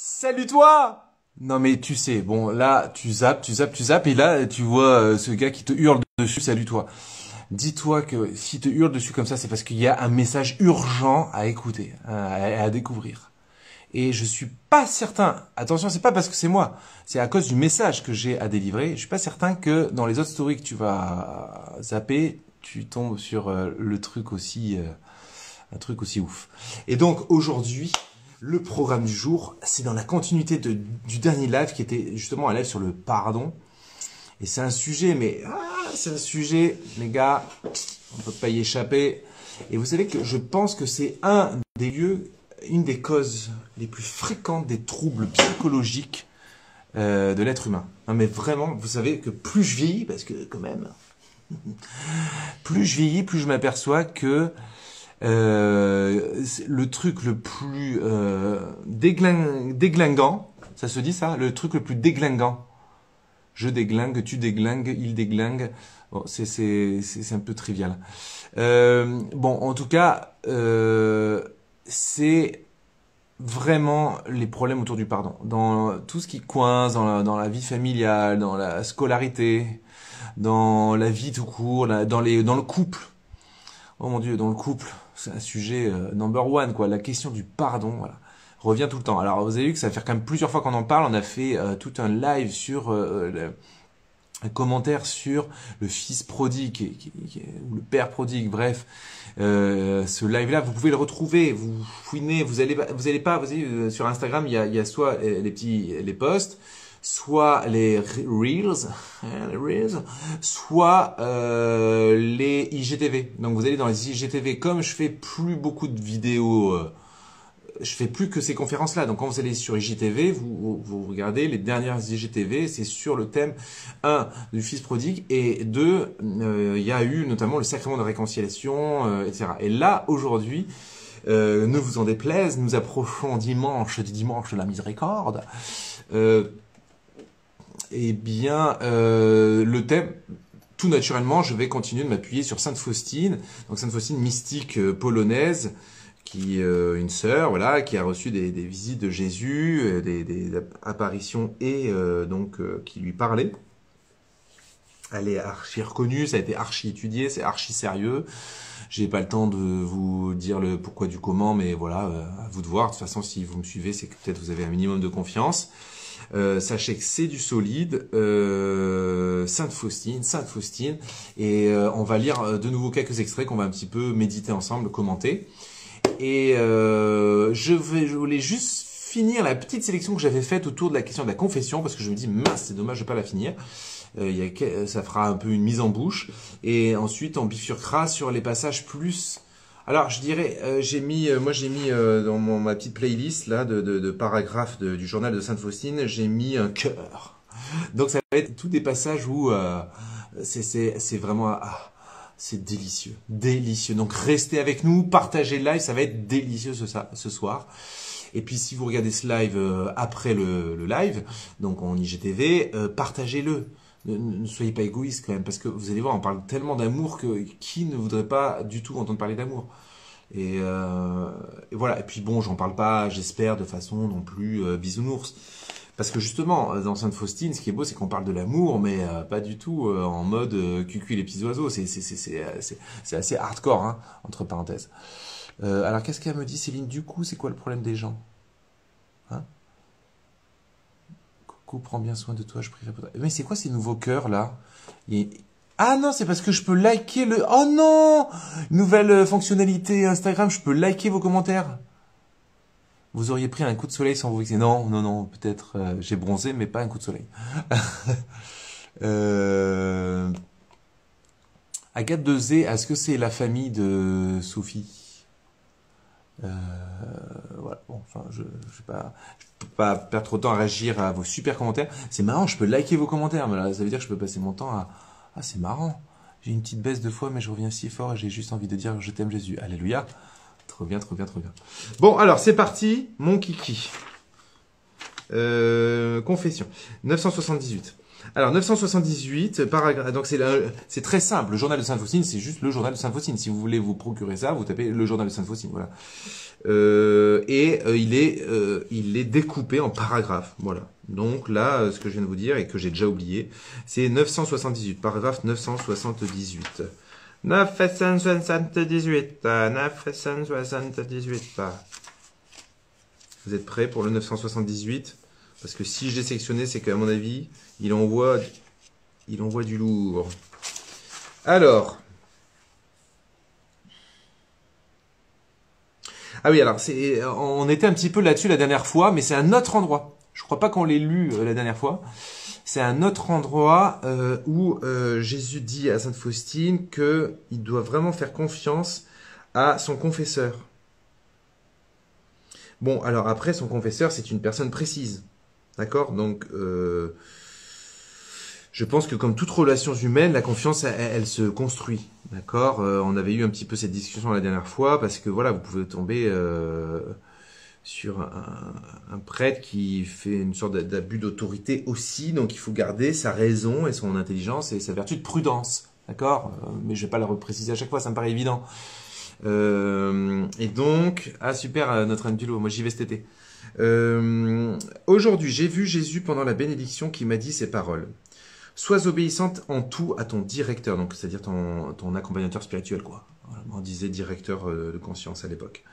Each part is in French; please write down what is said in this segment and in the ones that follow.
Salut toi! Non mais tu sais, bon là tu zappes, et là tu vois ce gars qui te hurle dessus, salut toi. Dis-toi que s'il te hurle dessus comme ça, c'est parce qu'il y a un message urgent à écouter, à découvrir. Et je suis pas certain, attention, c'est pas parce que c'est moi, c'est à cause du message que j'ai à délivrer, je suis pas certain que dans les autres stories que tu vas zapper, tu tombes sur le truc aussi, un truc aussi ouf. Et donc aujourd'hui, le programme du jour, c'est dans la continuité du dernier live qui était justement un live sur le pardon. Et c'est un sujet, mais c'est un sujet, les gars, on ne peut pas y échapper. Et vous savez que je pense que c'est un des lieux, une des causes les plus fréquentes des troubles psychologiques de l'être humain. Non mais vraiment, vous savez que plus je vieillis, parce que quand même, plus je vieillis, plus je m'aperçois que le truc le plus déglinguant, ça se dit ça, le truc le plus déglinguant. Je déglingue, tu déglingues, il déglingue. Bon, c'est un peu trivial. Bon, en tout cas, c'est vraiment les problèmes autour du pardon. Dans tout ce qui coince, dans la vie familiale, dans la scolarité, dans la vie tout court, dans le couple. Oh mon Dieu, dans le couple, c'est un sujet number one, quoi. La question du pardon, voilà, revient tout le temps. Alors, vous avez vu que ça va faire quand même plusieurs fois qu'on en parle. On a fait tout un live sur un commentaire sur le fils prodigue, ou le père prodigue, bref. Ce live-là, vous pouvez le retrouver. Vous fouinez, vous allez sur Instagram, il y a soit les posts, soit les reels, soit les IGTV. Donc vous allez dans les IGTV. Comme je fais plus beaucoup de vidéos, je fais plus que ces conférences-là. Donc quand vous allez sur IGTV, vous regardez les dernières IGTV, c'est sur le thème 1 du fils prodigue et 2, il y a eu notamment le sacrement de réconciliation, etc. Et là aujourd'hui, ne vous en déplaise, nous approchons du dimanche de la miséricorde. Eh bien, le thème, tout naturellement, je vais continuer de m'appuyer sur Sainte Faustine. Donc Sainte Faustine, mystique polonaise, qui une sœur, voilà, qui a reçu des visites de Jésus, des apparitions et qui lui parlait. Elle est archi reconnue, ça a été archi étudié, c'est archi sérieux. J'ai pas le temps de vous dire le pourquoi du comment, mais voilà, à vous de voir. De toute façon, si vous me suivez, c'est que peut-être vous avez un minimum de confiance. Sachez que c'est du solide, Sainte Faustine, et on va lire de nouveau quelques extraits qu'on va un petit peu méditer ensemble, commenter. Et je voulais juste finir la petite sélection que j'avais faite autour de la question de la confession, parce que je me dis, mince, c'est dommage de pas la finir. Ça fera un peu une mise en bouche, et ensuite on bifurquera sur les passages plus... Alors, je dirais, j'ai mis dans ma petite playlist là de paragraphes du journal de Sainte Faustine, j'ai mis un cœur. Donc ça va être tous des passages où c'est vraiment c'est délicieux, délicieux. Donc restez avec nous, partagez le live, ça va être délicieux ce soir. Et puis si vous regardez ce live après le live, donc en IGTV, partagez-le. Ne soyez pas égoïste quand même, parce que vous allez voir, on parle tellement d'amour que qui ne voudrait pas du tout entendre parler d'amour. Et voilà. Et puis bon, j'en parle pas, j'espère, de façon non plus bisounours. Parce que justement, dans Sainte Faustine, ce qui est beau, c'est qu'on parle de l'amour, mais pas du tout en mode cucu les petits oiseaux. C'est assez hardcore, hein, entre parenthèses. Alors qu'est-ce qu'elle me dit, Céline? Du coup, c'est quoi le problème des gens? Hein? Coucou, prends bien soin de toi, je prierai pour toi. Mais c'est quoi ces nouveaux cœurs là? Ah non, c'est parce que je peux liker le... Oh non! Nouvelle fonctionnalité Instagram, je peux liker vos commentaires. Vous auriez pris un coup de soleil sans vous vexer. Non, peut-être j'ai bronzé, mais pas un coup de soleil. Agathe de Zé, est-ce que c'est la famille de Sophie? Voilà, bon, enfin, je peux pas perdre trop de temps à réagir à vos super commentaires. C'est marrant, je peux liker vos commentaires, mais là, ça veut dire que je peux passer mon temps à... Ah, c'est marrant. J'ai une petite baisse de foi, mais je reviens si fort et j'ai juste envie de dire je t'aime Jésus. Alléluia. Trop bien, trop bien, trop bien. Bon, alors, c'est parti, mon kiki. Confession. 978. Alors, 978, paragraphe. Donc, c'est très simple. Le journal de Sainte Faustine, c'est juste le journal de Sainte Faustine. Si vous voulez vous procurer ça, vous tapez le journal de Sainte Faustine. Voilà. Il est découpé en paragraphes. Voilà. Donc là, ce que je viens de vous dire et que j'ai déjà oublié, c'est 978, paragraphe 978. 978, 978. Vous êtes prêts pour le 978? Parce que si je l'ai sélectionné, c'est qu'à mon avis, il envoie du lourd. Alors. Ah oui, alors, on était un petit peu là-dessus la dernière fois, mais c'est un autre endroit. Je crois pas qu'on l'ait lu la dernière fois. C'est un autre endroit où Jésus dit à Sainte Faustine qu'il doit vraiment faire confiance à son confesseur. Bon, alors après, son confesseur, c'est une personne précise. D'accord? Donc, je pense que comme toute relation humaine, la confiance, elle se construit. D'accord? On avait eu un petit peu cette discussion la dernière fois, parce que voilà, vous pouvez tomber sur un prêtre qui fait une sorte d'abus d'autorité aussi, donc il faut garder sa raison et son intelligence et sa vertu de prudence. D'accord? Mais je vais pas la repréciser à chaque fois, ça me paraît évident. Et donc, ah super, notre âme du lot, moi j'y vais cet été. Aujourd'hui, j'ai vu Jésus pendant la bénédiction qui m'a dit ces paroles. Sois obéissante en tout à ton directeur, donc c'est-à-dire ton accompagnateur spirituel, quoi. On disait directeur de conscience à l'époque.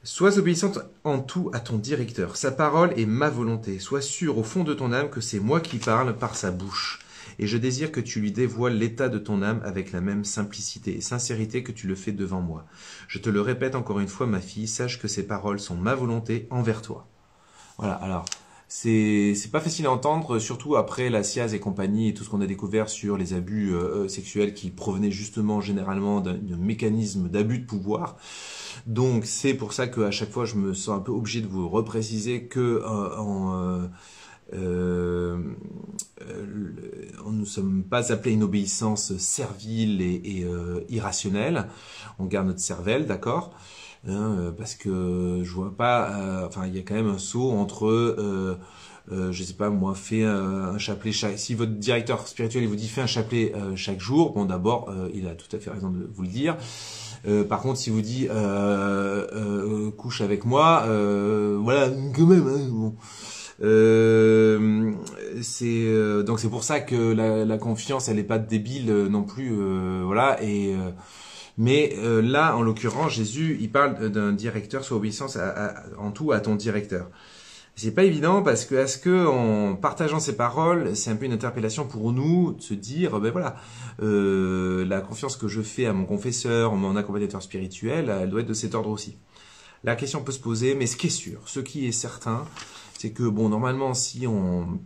Sois obéissante en tout à ton directeur. Sa parole est ma volonté. Sois sûr au fond de ton âme que c'est moi qui parle par sa bouche. Et je désire que tu lui dévoiles l'état de ton âme avec la même simplicité et sincérité que tu le fais devant moi. Je te le répète encore une fois, ma fille, sache que ces paroles sont ma volonté envers toi. Voilà, alors, c'est pas facile à entendre, surtout après la SIAZ et compagnie et tout ce qu'on a découvert sur les abus sexuels qui provenaient justement généralement d'un mécanisme d'abus de pouvoir. Donc, c'est pour ça qu'à chaque fois, je me sens un peu obligé de vous repréciser que nous ne sommes pas appelés à une obéissance servile et irrationnelle. On garde notre cervelle, d'accord, parce que je vois pas. Enfin, il y a quand même un saut entre, je sais pas moi, fais un chapelet si votre directeur spirituel il vous dit fais un chapelet chaque jour, bon d'abord il a tout à fait raison de vous le dire. Par contre, si vous dit couche avec moi, voilà quand même. Hein, bon. Donc c'est pour ça que la confiance elle est pas débile non plus voilà mais là en l'occurrence Jésus il parle d'un directeur soit obéissance en tout à ton directeur. C'est pas évident parce que est-ce que en partageant ces paroles c'est un peu une interpellation pour nous de se dire ben voilà la confiance que je fais à mon confesseur, mon accompagnateur spirituel, elle doit être de cet ordre aussi. La question peut se poser, mais ce qui est sûr, ce qui est certain, c'est que, bon, normalement, si on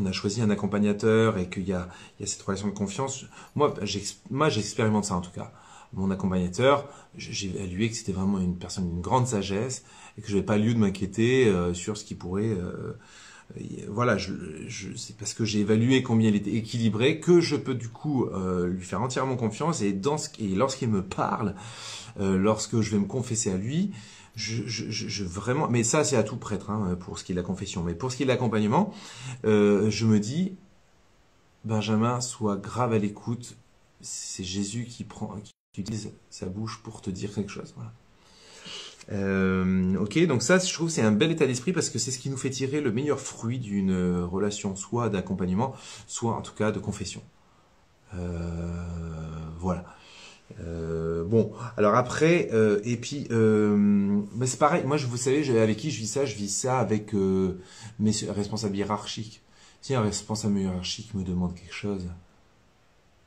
a choisi un accompagnateur et qu'il y a cette relation de confiance, moi j'expérimente ça en tout cas. Mon accompagnateur, j'ai évalué que c'était vraiment une personne d'une grande sagesse et que je n'avais pas lieu de m'inquiéter sur ce qui pourrait... voilà, c'est parce que j'ai évalué combien il était équilibré que je peux du coup lui faire entièrement confiance et lorsqu'il me parle, lorsque je vais me confesser à lui, je vraiment, mais ça c'est à tout prêtre hein, pour ce qui est de la confession, mais pour ce qui est de l'accompagnement, je me dis, Benjamin, sois grave à l'écoute, c'est Jésus qui utilise sa bouche pour te dire quelque chose. Voilà. Ok, donc ça, je trouve, c'est un bel état d'esprit parce que c'est ce qui nous fait tirer le meilleur fruit d'une relation, soit d'accompagnement, soit en tout cas de confession. Voilà. Bon, alors après, et puis, bah c'est pareil. Moi, vous savez, avec qui je vis ça avec mes responsables hiérarchiques. Si un responsable hiérarchique me demande quelque chose,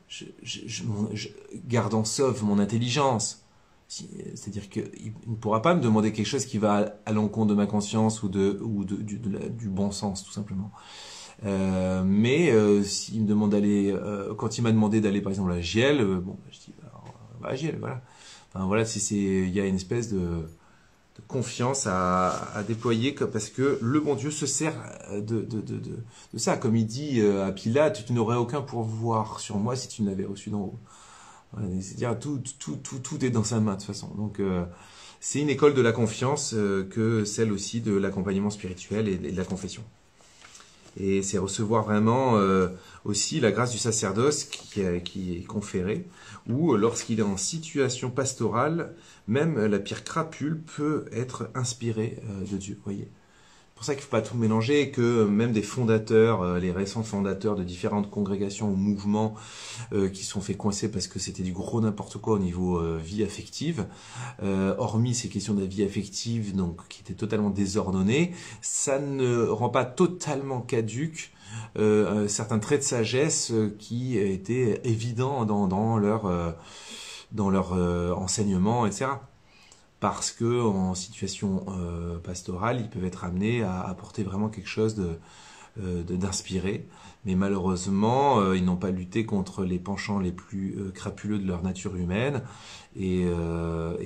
je garde en sauve mon intelligence. C'est-à-dire qu'il ne pourra pas me demander quelque chose qui va à l'encontre de ma conscience ou du bon sens, tout simplement. Mais s'il me demande d'aller, quand il m'a demandé d'aller par exemple à Giel, bon, je dis bah, à Giel, voilà. Enfin voilà, il y a une espèce de confiance à déployer parce que le bon Dieu se sert de ça, comme il dit à Pilate, tu n'aurais aucun pouvoir sur moi si tu ne l'avais reçu d'en haut. Voilà, c'est-à-dire tout est dans sa main de toute façon. Donc c'est une école de la confiance que celle aussi de l'accompagnement spirituel et de la confession. Et c'est recevoir vraiment aussi la grâce du sacerdoce qui est conférée, ou lorsqu'il est en situation pastorale, même la pire crapule peut être inspirée de Dieu, voyez. C'est pour ça qu'il ne faut pas tout mélanger et que même des fondateurs, les récents fondateurs de différentes congrégations ou mouvements qui se sont fait coincer parce que c'était du gros n'importe quoi au niveau vie affective, hormis ces questions de la vie affective donc qui étaient totalement désordonnées, ça ne rend pas totalement caduque certains traits de sagesse qui étaient évidents dans leur enseignement, etc. Parce que en situation pastorale, ils peuvent être amenés à apporter vraiment quelque chose d'inspiré. Mais malheureusement, ils n'ont pas lutté contre les penchants les plus crapuleux de leur nature humaine. Et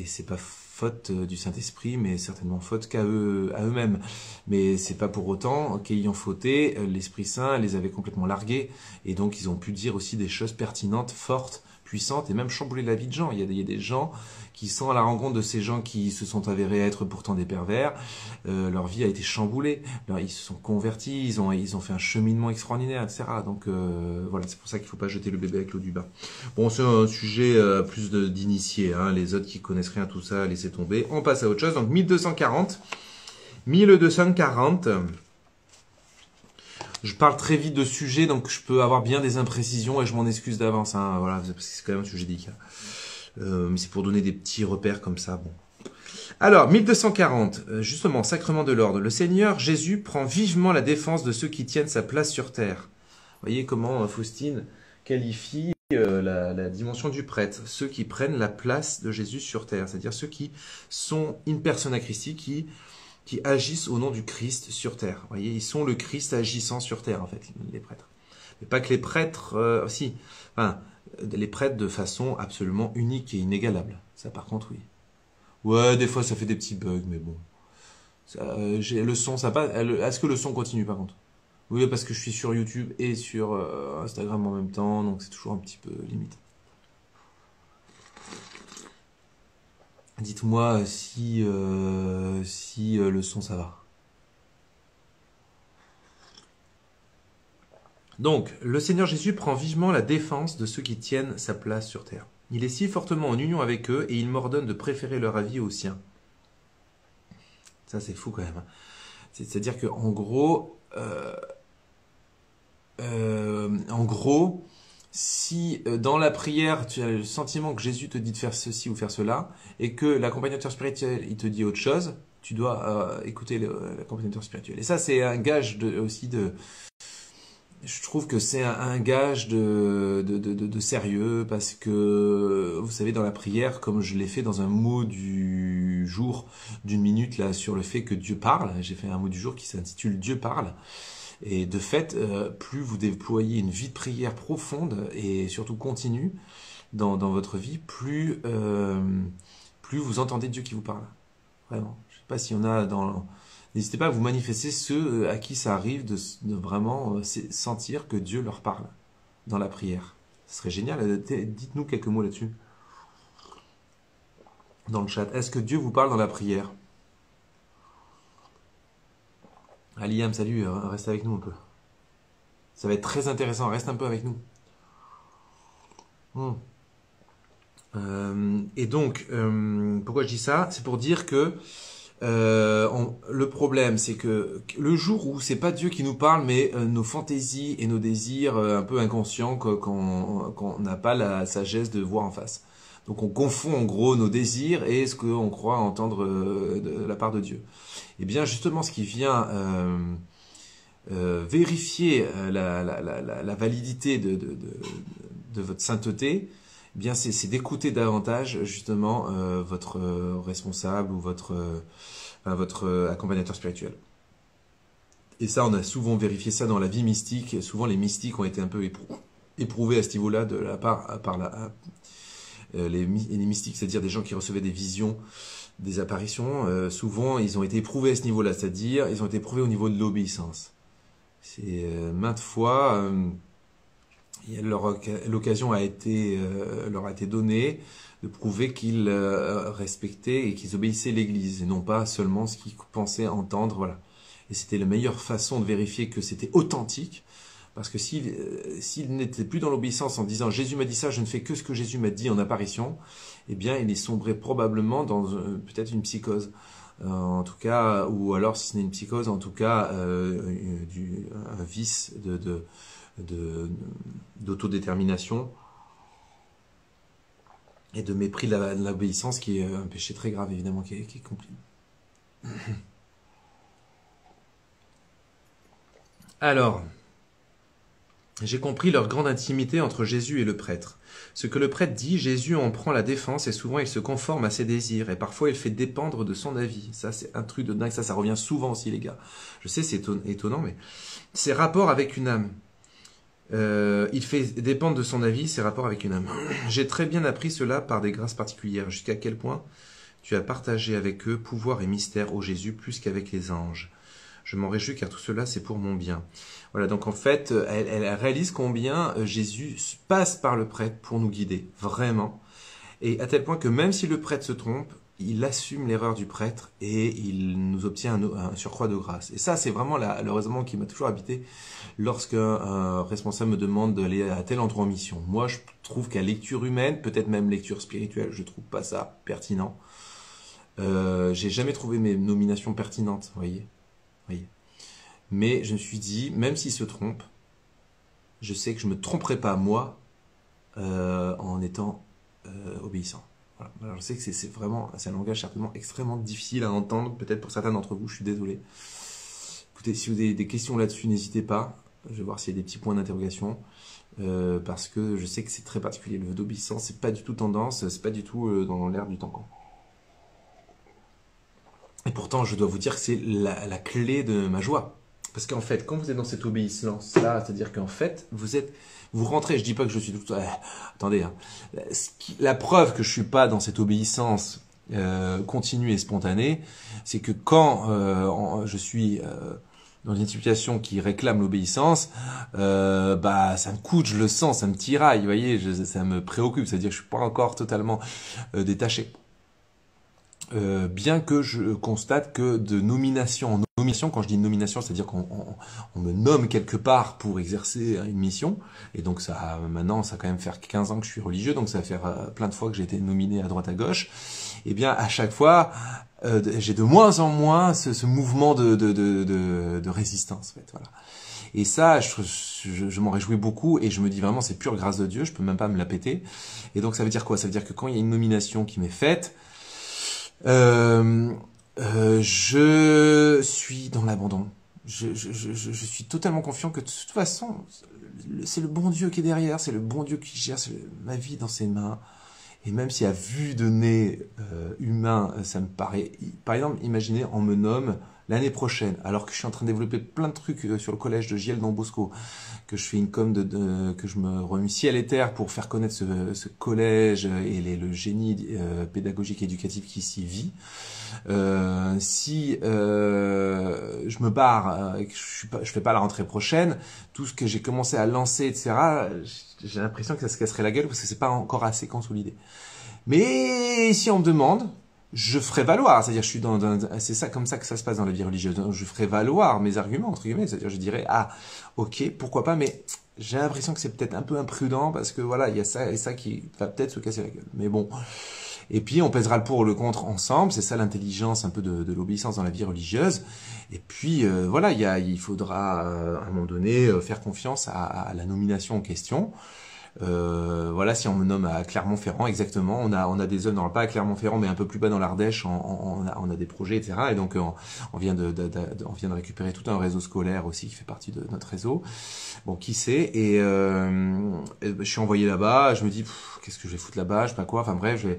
c'est pas faute du Saint-Esprit, mais certainement faute à eux-mêmes. Mais c'est pas pour autant qu'ayant fauté, l'Esprit Saint les avait complètement largués. Et donc, ils ont pu dire aussi des choses pertinentes, fortes, puissantes, et même chambouler la vie de gens. Il y a des gens qui sont à la rencontre de ces gens qui se sont avérés être pourtant des pervers. Leur vie a été chamboulée. Ils se sont convertis, ils ont fait un cheminement extraordinaire, etc. Donc voilà, c'est pour ça qu'il ne faut pas jeter le bébé avec l'eau du bain. Bon, c'est un sujet plus d'initiés. Hein. Les autres qui connaissent rien à tout ça, laissez tomber. On passe à autre chose. Donc 1240. Je parle très vite de sujet, donc je peux avoir bien des imprécisions et je m'en excuse d'avance. Hein, voilà, parce que c'est quand même un sujet délicat. Mais c'est pour donner des petits repères comme ça. Bon. Alors, 1240, justement, sacrement de l'ordre. Le Seigneur Jésus prend vivement la défense de ceux qui tiennent sa place sur terre. Vous voyez comment Faustine qualifie la dimension du prêtre. Ceux qui prennent la place de Jésus sur terre. C'est-à-dire ceux qui sont in persona Christi, qui agissent au nom du Christ sur terre. Vous voyez, ils sont le Christ agissant sur terre, en fait, les prêtres. Mais pas que les prêtres, les prêtres de façon absolument unique et inégalable. Ça, par contre, oui. Ouais, des fois, ça fait des petits bugs, mais bon. Le son, ça passe. Est-ce que le son continue, par contre? Oui, parce que je suis sur YouTube et sur Instagram en même temps, donc c'est toujours un petit peu limite. Dites-moi si le son, ça va. Donc, le Seigneur Jésus prend vivement la défense de ceux qui tiennent sa place sur terre. Il est si fortement en union avec eux et il m'ordonne de préférer leur avis au sien. Ça, c'est fou quand même. C'est-à-dire qu'en gros, si dans la prière, tu as le sentiment que Jésus te dit de faire ceci ou faire cela, et que l'accompagnateur spirituel, il te dit autre chose, tu dois écouter l'accompagnateur spirituel. Et ça, c'est un gage aussi de... Je trouve que c'est un gage de sérieux, parce que, vous savez, dans la prière, comme je l'ai fait dans un mot du jour d'une minute, là, sur le fait que Dieu parle, j'ai fait un mot du jour qui s'intitule « Dieu parle ». Et de fait, plus vous déployez une vie de prière profonde et surtout continue dans votre vie, plus vous entendez Dieu qui vous parle. Vraiment. Je ne sais pas s'il y en a dans... N'hésitez pas à vous manifester ceux à qui ça arrive de vraiment sentir que Dieu leur parle dans la prière. Ce serait génial. Dites-nous quelques mots là-dessus. Dans le chat. Est-ce que Dieu vous parle dans la prière? Aliam, salut, reste avec nous un peu. Ça va être très intéressant, reste un peu avec nous. Et donc, pourquoi je dis ça? C'est pour dire que le problème, c'est que le jour où c'est pas Dieu qui nous parle, mais nos fantaisies et nos désirs un peu inconscients qu'on n'a pas la sagesse de voir en face. Donc on confond en gros nos désirs et ce qu'on croit entendre de la part de Dieu. Et bien justement, ce qui vient vérifier la validité de votre sainteté, eh bien c'est d'écouter davantage justement votre responsable ou votre accompagnateur spirituel. Et ça, on a souvent vérifié ça dans la vie mystique. Souvent, les mystiques ont été un peu éprouvés à ce niveau-là de la part les mystiques, c'est-à-dire des gens qui recevaient des visions, des apparitions. Souvent, ils ont été éprouvés à ce niveau-là, c'est-à-dire ils ont été éprouvés au niveau de l'obéissance. C'est maintes fois, l'occasion leur a été donnée de prouver qu'ils respectaient et qu'ils obéissaient l'Église, et non pas seulement ce qu'ils pensaient entendre, voilà. et c'était la meilleure façon de vérifier que c'était authentique. Parce que s'il n'était plus dans l'obéissance en disant Jésus m'a dit ça, je ne fais que ce que Jésus m'a dit en apparition, eh bien il est sombré probablement dans peut-être une psychose. En tout cas, ou alors si ce n'est une psychose, en tout cas un vice d'autodétermination et de mépris de l'obéissance, qui est un péché très grave évidemment, qui est compliqué. Alors, j'ai compris leur grande intimité entre Jésus et le prêtre. Ce que le prêtre dit, Jésus en prend la défense et souvent il se conforme à ses désirs et parfois il fait dépendre de son avis. Ça, c'est un truc de dingue. Ça revient souvent aussi, les gars. Je sais, c'est étonnant, mais ses rapports avec une âme. Il fait dépendre de son avis, ses rapports avec une âme. J'ai très bien appris cela par des grâces particulières. Jusqu'à quel point tu as partagé avec eux pouvoir et mystère, ô Jésus, plus qu'avec les anges. Je m'en réjouis car tout cela c'est pour mon bien. Voilà, donc en fait, elle réalise combien Jésus passe par le prêtre pour nous guider, vraiment. Et à tel point que même si le prêtre se trompe, il assume l'erreur du prêtre et il nous obtient un surcroît de grâce. Et ça, c'est vraiment le raisonnement qui m'a toujours habité lorsqu'un responsable me demande d'aller à tel endroit en mission. Moi, je trouve qu'à lecture humaine, peut-être même lecture spirituelle, je trouve pas ça pertinent. J'ai jamais trouvé mes nominations pertinentes, vous voyez. Mais je me suis dit, même s'il se trompe, je sais que je ne me tromperai pas moi en étant obéissant. Voilà. Alors, je sais que c'est un langage certainement extrêmement difficile à entendre, peut-être pour certains d'entre vous, je suis désolé. Écoutez, si vous avez des questions là-dessus, n'hésitez pas. Je vais voir s'il y a des petits points d'interrogation. Parce que je sais que c'est très particulier. Le vœu d'obéissance, c'est pas du tout tendance, c'est pas du tout dans l'air du temps. Et pourtant, je dois vous dire que c'est la clé de ma joie. Parce qu'en fait, quand vous êtes dans cette obéissance-là, c'est-à-dire qu'en fait, vous rentrez, je dis pas que je suis tout... attendez, hein. La preuve que je suis pas dans cette obéissance continue et spontanée, c'est que quand je suis dans une situation qui réclame l'obéissance, ça me coûte, je le sens, ça me tiraille, vous voyez, ça me préoccupe, c'est-à-dire que je suis pas encore totalement détaché. Bien que je constate que de nomination en nomination, quand je dis nomination, c'est-à-dire qu'on me nomme quelque part pour exercer une mission, et donc maintenant, ça va quand même faire 15 ans que je suis religieux, donc ça va faire plein de fois que j'ai été nominé à droite à gauche, et bien à chaque fois, j'ai de moins en moins ce mouvement de résistance, en fait, voilà. Et ça, je m'en réjouis beaucoup, et je me dis vraiment, c'est pure grâce de Dieu, je peux même pas me la péter. Et donc ça veut dire quoi? Ça veut dire que quand il y a une nomination qui m'est faite, je suis dans l'abandon. Je suis totalement confiant que de toute façon, c'est le bon Dieu qui est derrière, c'est le bon Dieu qui gère ma vie dans ses mains. Et même si à vue de nez humain, ça me paraît... Par exemple, imaginez, on me nomme l'année prochaine, alors que je suis en train de développer plein de trucs sur le collège de Giel Don Bosco, que je fais une com que je me remue ciel et terre pour faire connaître ce collège et le génie pédagogique et éducatif qui s'y vit. Si je me barre et que je fais pas la rentrée prochaine, tout ce que j'ai commencé à lancer, etc., j'ai l'impression que ça se casserait la gueule parce que c'est pas encore assez consolidé. Mais si on me demande, je ferai valoir, c'est-à-dire je suis c'est ça comme ça que ça se passe dans la vie religieuse. Je ferai valoir mes arguments entre guillemets, c'est-à-dire je dirais ok, pourquoi pas, mais j'ai l'impression que c'est peut-être un peu imprudent parce que voilà, il y a ça et ça qui va peut-être se casser la gueule. Mais bon. Et puis on pèsera le pour ou le contre ensemble, c'est ça l'intelligence un peu de l'obéissance dans la vie religieuse. Et puis voilà, il faudra à un moment donné faire confiance à la nomination en question. Voilà, si on me nomme à Clermont-Ferrand, exactement, on a des zones, non pas à Clermont-Ferrand, mais un peu plus bas dans l'Ardèche, on a des projets, etc. Et donc on vient de récupérer tout un réseau scolaire aussi qui fait partie de notre réseau. Bon, qui sait. Et je suis envoyé là-bas. Je me dis, qu'est-ce que je vais foutre là-bas, je sais pas quoi. Enfin bref, il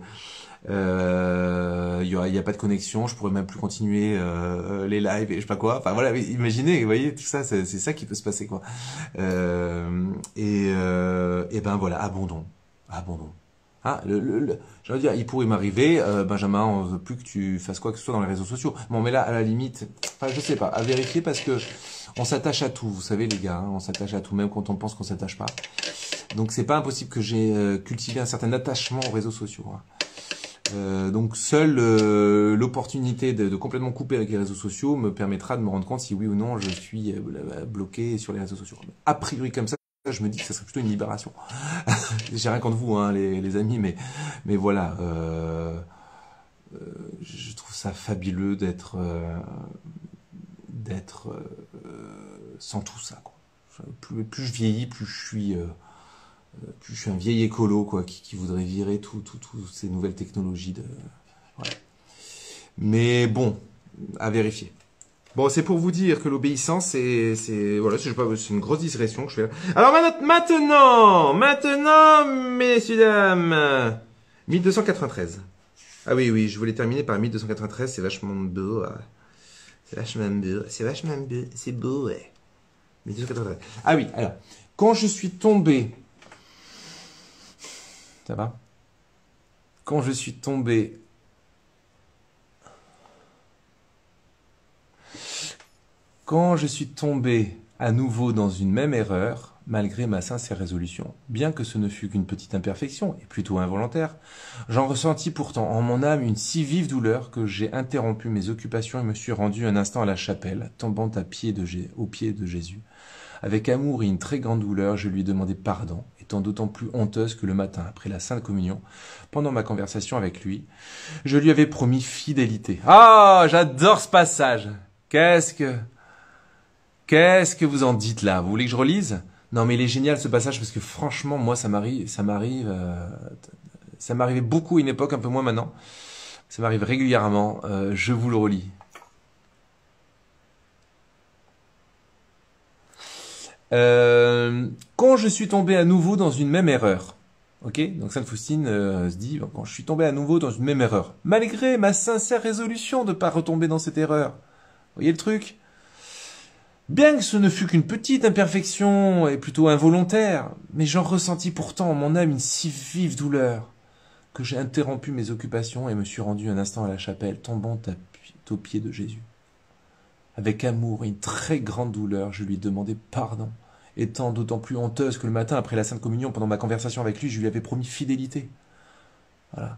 y a pas de connexion, je pourrais même plus continuer les lives et je sais pas quoi. Enfin voilà, imaginez, vous voyez, tout ça, c'est ça qui peut se passer, quoi. Et ben voilà, abandon. Hein, je veux dire, il pourrait m'arriver, Benjamin, on veut plus que tu fasses quoi que ce soit dans les réseaux sociaux. Bon, mais là, à la limite, enfin, je sais pas, à vérifier parce que on s'attache à tout, vous savez les gars, hein, on s'attache à tout, même quand on pense qu'on s'attache pas. Donc c'est pas impossible que j'ai cultivé un certain attachement aux réseaux sociaux. Hein. Donc seule l'opportunité de complètement couper avec les réseaux sociaux me permettra de me rendre compte si oui ou non je suis bloqué sur les réseaux sociaux. A priori comme ça, je me dis que ça serait plutôt une libération. J'ai rien contre vous, hein, les amis, mais voilà. Je trouve ça fabuleux d'être sans tout ça, quoi. Plus je vieillis, plus je suis un vieil écolo, quoi, qui voudrait virer toutes ces nouvelles technologies voilà. Mais bon, à vérifier. Bon, c'est pour vous dire que l'obéissance, voilà, c'est une grosse digression que je fais là. Alors maintenant, messieurs, dames, 1293. Ah oui, je voulais terminer par 1293, c'est vachement beau. C'est beau, ouais. 1293. Ah oui, alors, quand je suis tombé... Ça va? Quand je suis tombé... Quand je suis tombé à nouveau dans une même erreur, malgré ma sincère résolution, bien que ce ne fût qu'une petite imperfection, et plutôt involontaire, j'en ressentis pourtant en mon âme une si vive douleur que j'ai interrompu mes occupations et me suis rendu un instant à la chapelle, tombant aux pieds de Jésus. Avec amour et une très grande douleur, je lui ai demandé pardon, étant d'autant plus honteuse que le matin, après la Sainte Communion, pendant ma conversation avec lui, je lui avais promis fidélité. Ah, j'adore ce passage. Qu'est-ce que vous en dites là? Vous voulez que je relise? Non, mais il est génial ce passage parce que franchement, moi, ça m'arrivait beaucoup à une époque, un peu moins maintenant. Ça m'arrive régulièrement. Je vous le relis. Quand je suis tombé à nouveau dans une même erreur. Ok, donc Sainte Faustine se dit, quand je suis tombé à nouveau dans une même erreur, malgré ma sincère résolution de ne pas retomber dans cette erreur. Vous voyez le truc? Bien que ce ne fût qu'une petite imperfection et plutôt involontaire, mais j'en ressentis pourtant en mon âme une si vive douleur que j'ai interrompu mes occupations et me suis rendu un instant à la chapelle, tombant aux pieds de Jésus. Avec amour et une très grande douleur, je lui ai demandé pardon, étant d'autant plus honteuse que le matin, après la Sainte Communion, pendant ma conversation avec lui, je lui avais promis fidélité. Voilà.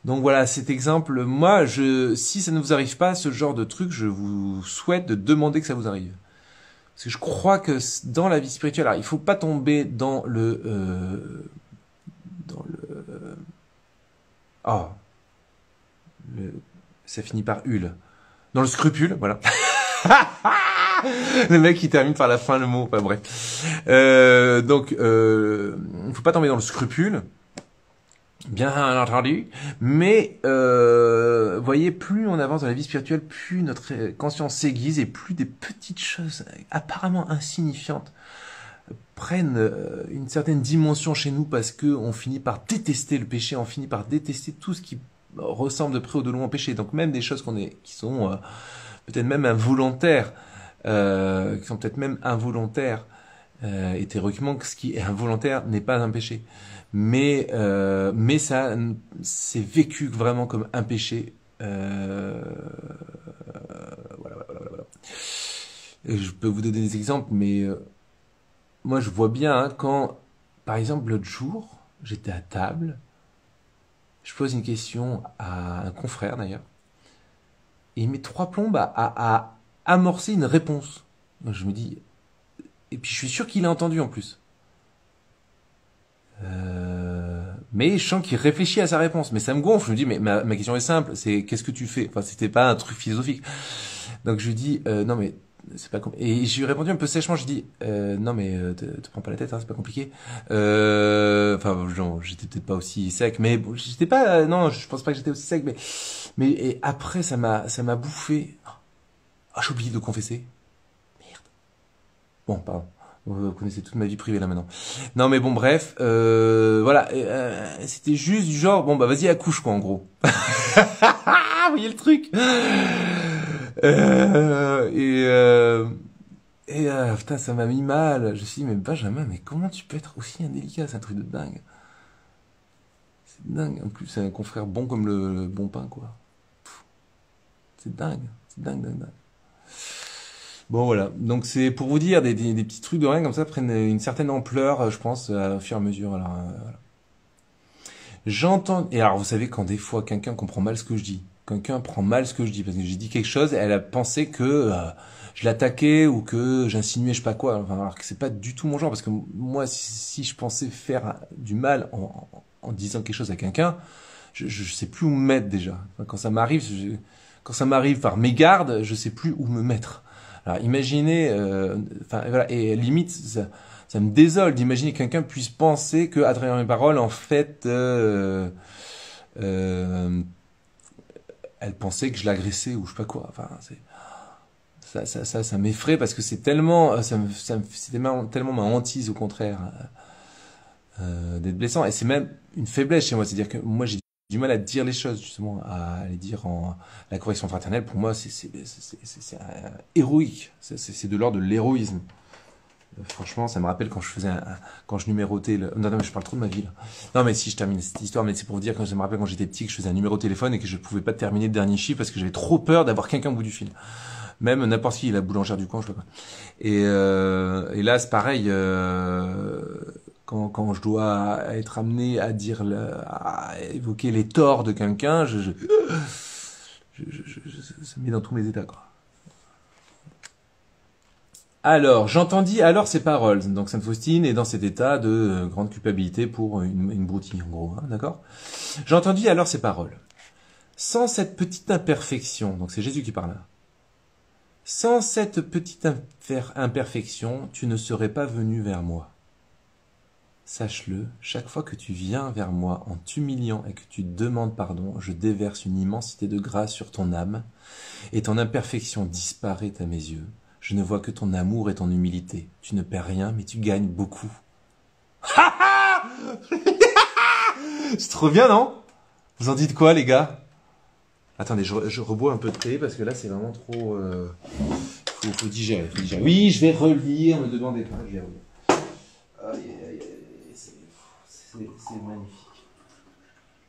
Donc voilà, cet exemple, moi, si ça ne vous arrive pas, ce genre de truc, je vous souhaite de demander que ça vous arrive. Parce que je crois que dans la vie spirituelle, alors, il faut pas tomber dans ça finit par hul. Dans le scrupule, voilà. Le mec qui termine par la fin le mot, enfin bref. Donc, il faut pas tomber dans le scrupule. Bien entendu, mais voyez, plus on avance dans la vie spirituelle, plus notre conscience s'aiguise et plus des petites choses apparemment insignifiantes prennent une certaine dimension chez nous parce que on finit par détester le péché, on finit par détester tout ce qui ressemble de près ou de loin au péché. Donc même des choses qui sont peut-être même involontaires, et théoriquement, ce qui est involontaire n'est pas un péché. Mais ça, c'est vécu vraiment comme un péché. Voilà. Et je peux vous donner des exemples, mais moi, je vois bien, hein, quand, par exemple, l'autre jour, j'étais à table, je pose une question à un confrère, d'ailleurs, et il met 3 plombes à amorcer une réponse. Donc, je me dis... Et puis je suis sûr qu'il a entendu en plus. Mais je sens qu'il réfléchit à sa réponse. Mais ça me gonfle. Je me dis, mais ma question est simple. C'est qu'est-ce que tu fais? Enfin, c'était pas un truc philosophique. Donc je lui dis, non mais c'est pas et je lui ai répondu un peu sèchement. Je dis, non mais te prends pas la tête, hein, c'est pas compliqué. Enfin, genre, j'étais peut-être pas aussi sec, mais bon, j'étais pas. Non, je pense pas que j'étais aussi sec, mais et après ça m'a bouffé. Ah, j'ai oublié de confesser. Bon, pardon. Vous connaissez toute ma vie privée là maintenant. Non mais bon bref, voilà, c'était juste du genre, bon bah vas-y accouche quoi en gros. Vous voyez le truc. Putain ça m'a mis mal. Je me suis dit mais Benjamin, mais comment tu peux être aussi indélicat? C'est un truc de dingue. C'est dingue. En plus c'est un confrère bon comme le bon pain quoi. C'est dingue. C'est dingue. Bon voilà, donc c'est pour vous dire des petits trucs de rien comme ça prennent une certaine ampleur, je pense, au fur et à mesure. Alors, voilà. J'entends, et alors vous savez quand des fois quelqu'un comprend mal ce que je dis, quelqu'un prend mal ce que je dis, parce que j'ai dit quelque chose, elle a pensé que je l'attaquais ou que j'insinuais je sais pas quoi, enfin, alors que c'est pas du tout mon genre, parce que moi si je pensais faire du mal en disant quelque chose à quelqu'un, je sais plus où me mettre déjà. Enfin, quand ça m'arrive par mégarde, je sais plus où me mettre. Alors imaginez, enfin voilà, et limite ça me désole d'imaginer que quelqu'un puisse penser que à travers mes paroles, en fait, euh, elle pensait que je l'agressais ou je sais pas quoi. Enfin, ça m'effraie parce que c'est tellement, c'est tellement ma hantise au contraire d'être blessant. Et c'est même une faiblesse chez moi, c'est-à-dire que moi j'ai du mal à dire les choses justement, à les dire en la correction fraternelle. Pour moi, c'est héroïque. C'est de l'ordre de l'héroïsme. Franchement, ça me rappelle quand je faisais quand je numérotais non, non, mais je parle trop de ma vie, là. Non, mais si je termine cette histoire, mais c'est pour vous dire que ça me rappelle quand j'étais petit que je faisais un numéro de téléphone et que je pouvais pas terminer le dernier chiffre parce que j'avais trop peur d'avoir quelqu'un au bout du fil. Même n'importe qui, la boulangère du coin, je sais pas quoi. Et là, c'est pareil, quand je dois être amené à dire, à évoquer les torts de quelqu'un, ça me met dans tous mes états, quoi. Alors, j'entendis alors ces paroles. Donc, Sainte Faustine est dans cet état de grande culpabilité pour une broutille, en gros, hein, d'accord? J'entendis alors ces paroles. Sans cette petite imperfection, donc c'est Jésus qui parle là. Sans cette petite imperfection, tu ne serais pas venu vers moi. Sache-le, chaque fois que tu viens vers moi en t'humiliant et que tu demandes pardon, je déverse une immensité de grâce sur ton âme, et ton imperfection disparaît à mes yeux. Je ne vois que ton amour et ton humilité. Tu ne perds rien, mais tu gagnes beaucoup. C'est trop bien, non? Vous en dites quoi, les gars? Attendez, je rebois un peu de thé, parce que là, c'est vraiment trop... faut digérer, faut digérer. Oui, je vais relire, me demandez pas, je vais relire. Aïe, aïe, aïe, c'est magnifique.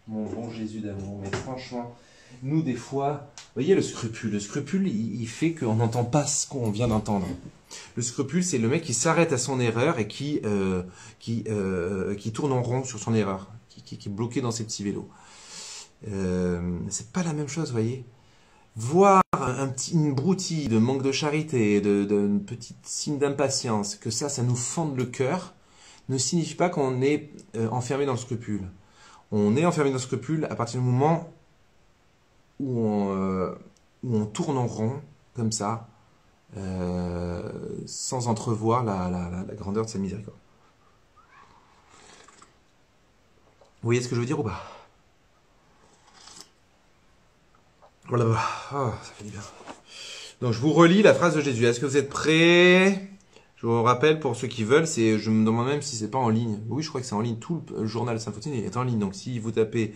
Mon bon Jésus d'amour, mais franchement, nous, des fois, vous voyez le scrupule, il fait qu'on n'entend pas ce qu'on vient d'entendre. Le scrupule, c'est le mec qui s'arrête à son erreur et qui tourne en rond sur son erreur, qui est bloqué dans ses petits vélos. C'est pas la même chose, vous voyez. Voir une broutille de manque de charité, de petite signe d'impatience, que ça nous fende le cœur, ne signifie pas qu'on est enfermé dans le scrupule. On est enfermé dans le scrupule à partir du moment où on tourne en rond, comme ça, sans entrevoir la grandeur de sa miséricorde. Vous voyez ce que je veux dire ou pas? Voilà, oh, ça fait du bien. Donc je vous relis la phrase de Jésus. Est-ce que vous êtes prêts? Je vous rappelle, pour ceux qui veulent, je me demande même si c'est pas en ligne. Oui, je crois que c'est en ligne. Tout le journal Sainte Faustine est en ligne. Donc si vous tapez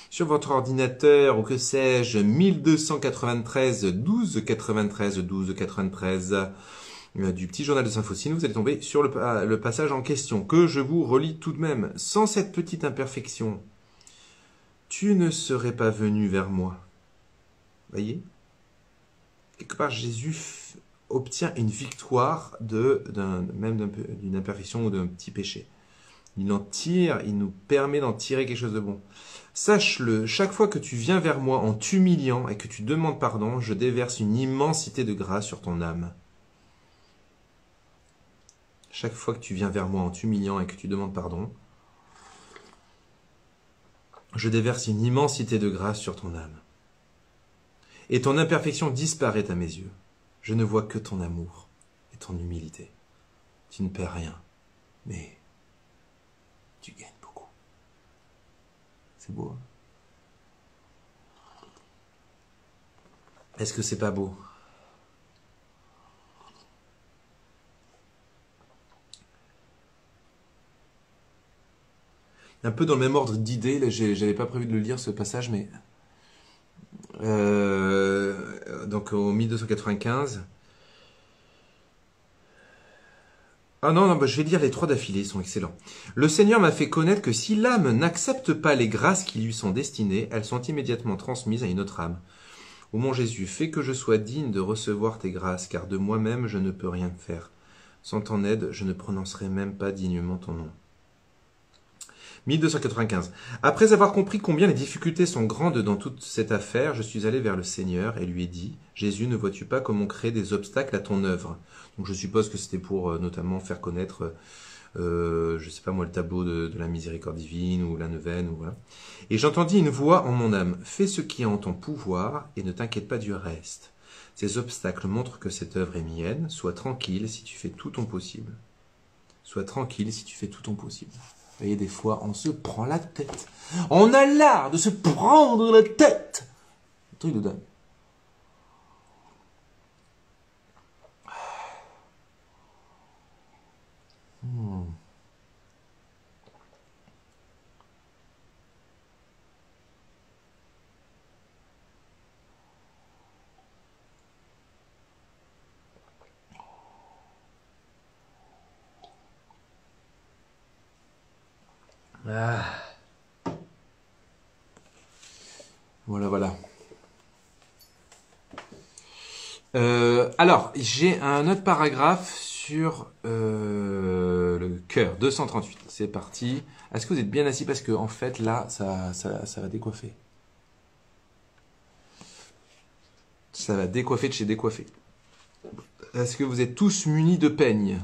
sur votre ordinateur ou que sais-je, 1293 1293 1293 du petit journal de Sainte Faustine, vous allez tomber sur le passage en question, que je vous relis tout de même. Sans cette petite imperfection, tu ne serais pas venu vers moi. Voyez? Quelque part, Jésus obtient une victoire d'une imperfection ou d'un petit péché. Il nous permet d'en tirer quelque chose de bon. Sache-le, chaque fois que tu viens vers moi en t'humiliant et que tu demandes pardon, je déverse une immensité de grâce sur ton âme. Chaque fois que tu viens vers moi en t'humiliant et que tu demandes pardon, je déverse une immensité de grâce sur ton âme. Et ton imperfection disparaît à mes yeux. Je ne vois que ton amour et ton humilité. Tu ne perds rien, mais tu gagnes beaucoup. C'est beau, hein? Est-ce que c'est pas beau? Un peu dans le même ordre d'idées, j'avais pas prévu de le lire ce passage, mais donc au 1295. Ah non, non, je vais lire les 3 d'affilée, ils sont excellents. Le Seigneur m'a fait connaître que si l'âme n'accepte pas les grâces qui lui sont destinées, elles sont immédiatement transmises à une autre âme. Ô mon Jésus, fais que je sois digne de recevoir tes grâces, car de moi-même je ne peux rien faire. Sans ton aide, je ne prononcerai même pas dignement ton nom. 1295. Après avoir compris combien les difficultés sont grandes dans toute cette affaire, je suis allé vers le Seigneur et lui ai dit, Jésus, ne vois-tu pas comment on crée des obstacles à ton œuvre? Donc je suppose que c'était pour notamment faire connaître, je sais pas moi, le tableau de la miséricorde divine ou la neuvaine. Ou voilà. Et j'entendis une voix en mon âme, fais ce qui est en ton pouvoir et ne t'inquiète pas du reste. Ces obstacles montrent que cette œuvre est mienne, sois tranquille si tu fais tout ton possible. Sois tranquille si tu fais tout ton possible. Vous voyez, des fois, on se prend la tête. On a l'art de se prendre la tête. Un truc de dingue. Ah. Voilà, voilà. Alors, j'ai un autre paragraphe sur le cœur, 238. C'est parti. Est-ce que vous êtes bien assis? Parce que en fait, là, ça va décoiffer. Ça va décoiffer de chez décoiffé. Est-ce que vous êtes tous munis de peignes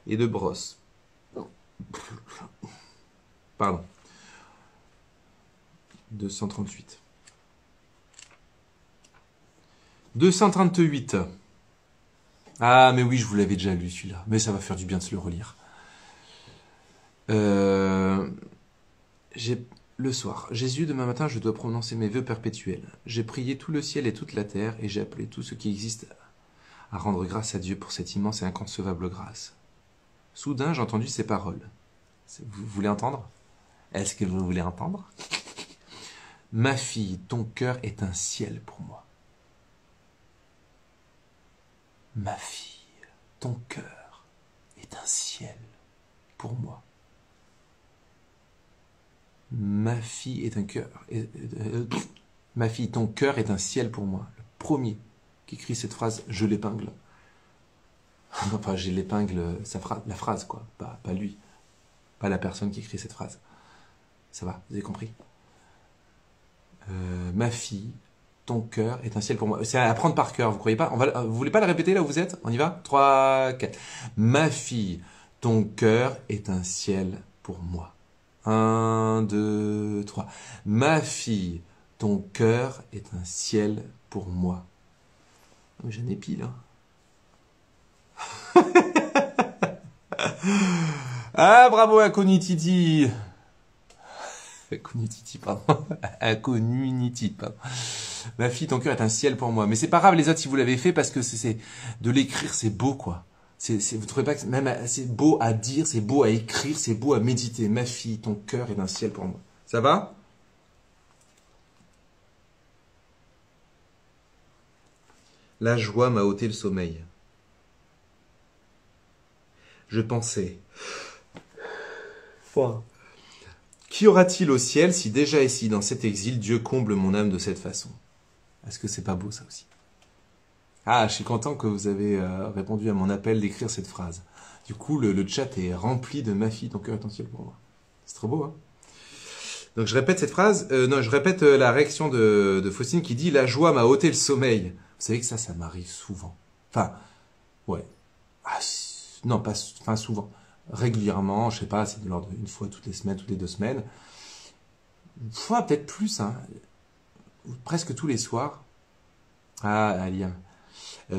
et de brosses? Pardon. 238. 238. Ah, mais oui, je vous l'avais déjà lu celui-là. Mais ça va faire du bien de se le relire. Le soir, Jésus, demain matin, je dois prononcer mes vœux perpétuels. J'ai prié tout le ciel et toute la terre, et j'ai appelé tout ce qui existe à rendre grâce à Dieu pour cette immense et inconcevable grâce. Soudain, j'ai entendu ces paroles. Vous voulez entendre? Est-ce que vous voulez entendre? Ma fille, ton cœur est un ciel pour moi. Ma fille, ton cœur est un ciel pour moi. Ma fille est un cœur. Ma fille, ton cœur est un ciel pour moi. Le premier qui écrit cette phrase, je l'épingle. Enfin, j'ai l'épingle, la phrase, quoi. Pas lui. Pas la personne qui écrit cette phrase. Ça va, vous avez compris? Ma fille, ton cœur est un ciel pour moi. C'est à apprendre par cœur, vous croyez pas? Vous voulez pas le répéter là où vous êtes? On y va? 3, 4. Ma fille, ton cœur est un ciel pour moi. 1, 2, 3. Ma fille, ton cœur est un ciel pour moi. J'en ai pile, hein. Ah, bravo, Inconititi. Inconititi, pardon. Inconuniti, pardon. Ma fille, ton cœur est un ciel pour moi. Mais c'est pas grave, les autres, si vous l'avez fait, parce que c'est de l'écrire, c'est beau, quoi. Vous trouvez pas que même c'est beau à dire, c'est beau à écrire, c'est beau à méditer. Ma fille, ton cœur est un ciel pour moi. Ça va? La joie m'a ôté le sommeil. Je pensais. Qu'y aura-t-il au ciel si déjà ici, dans cet exil, Dieu comble mon âme de cette façon? Est-ce que c'est pas beau ça aussi? Ah, je suis content que vous avez répondu à mon appel d'écrire cette phrase. Du coup, le chat est rempli de ma fille, ton cœur est un ciel pour moi. C'est trop beau, hein? Donc je répète cette phrase, je répète la réaction de Faustine qui dit « La joie m'a ôté le sommeil ». Vous savez que ça m'arrive souvent. Enfin, ouais. Ah, non, pas enfin, souvent. Régulièrement, je sais pas, c'est de l'ordre d'une fois toutes les semaines, toutes les 2 semaines. Une fois, peut-être plus, hein. Presque tous les soirs. Ah, Aliam.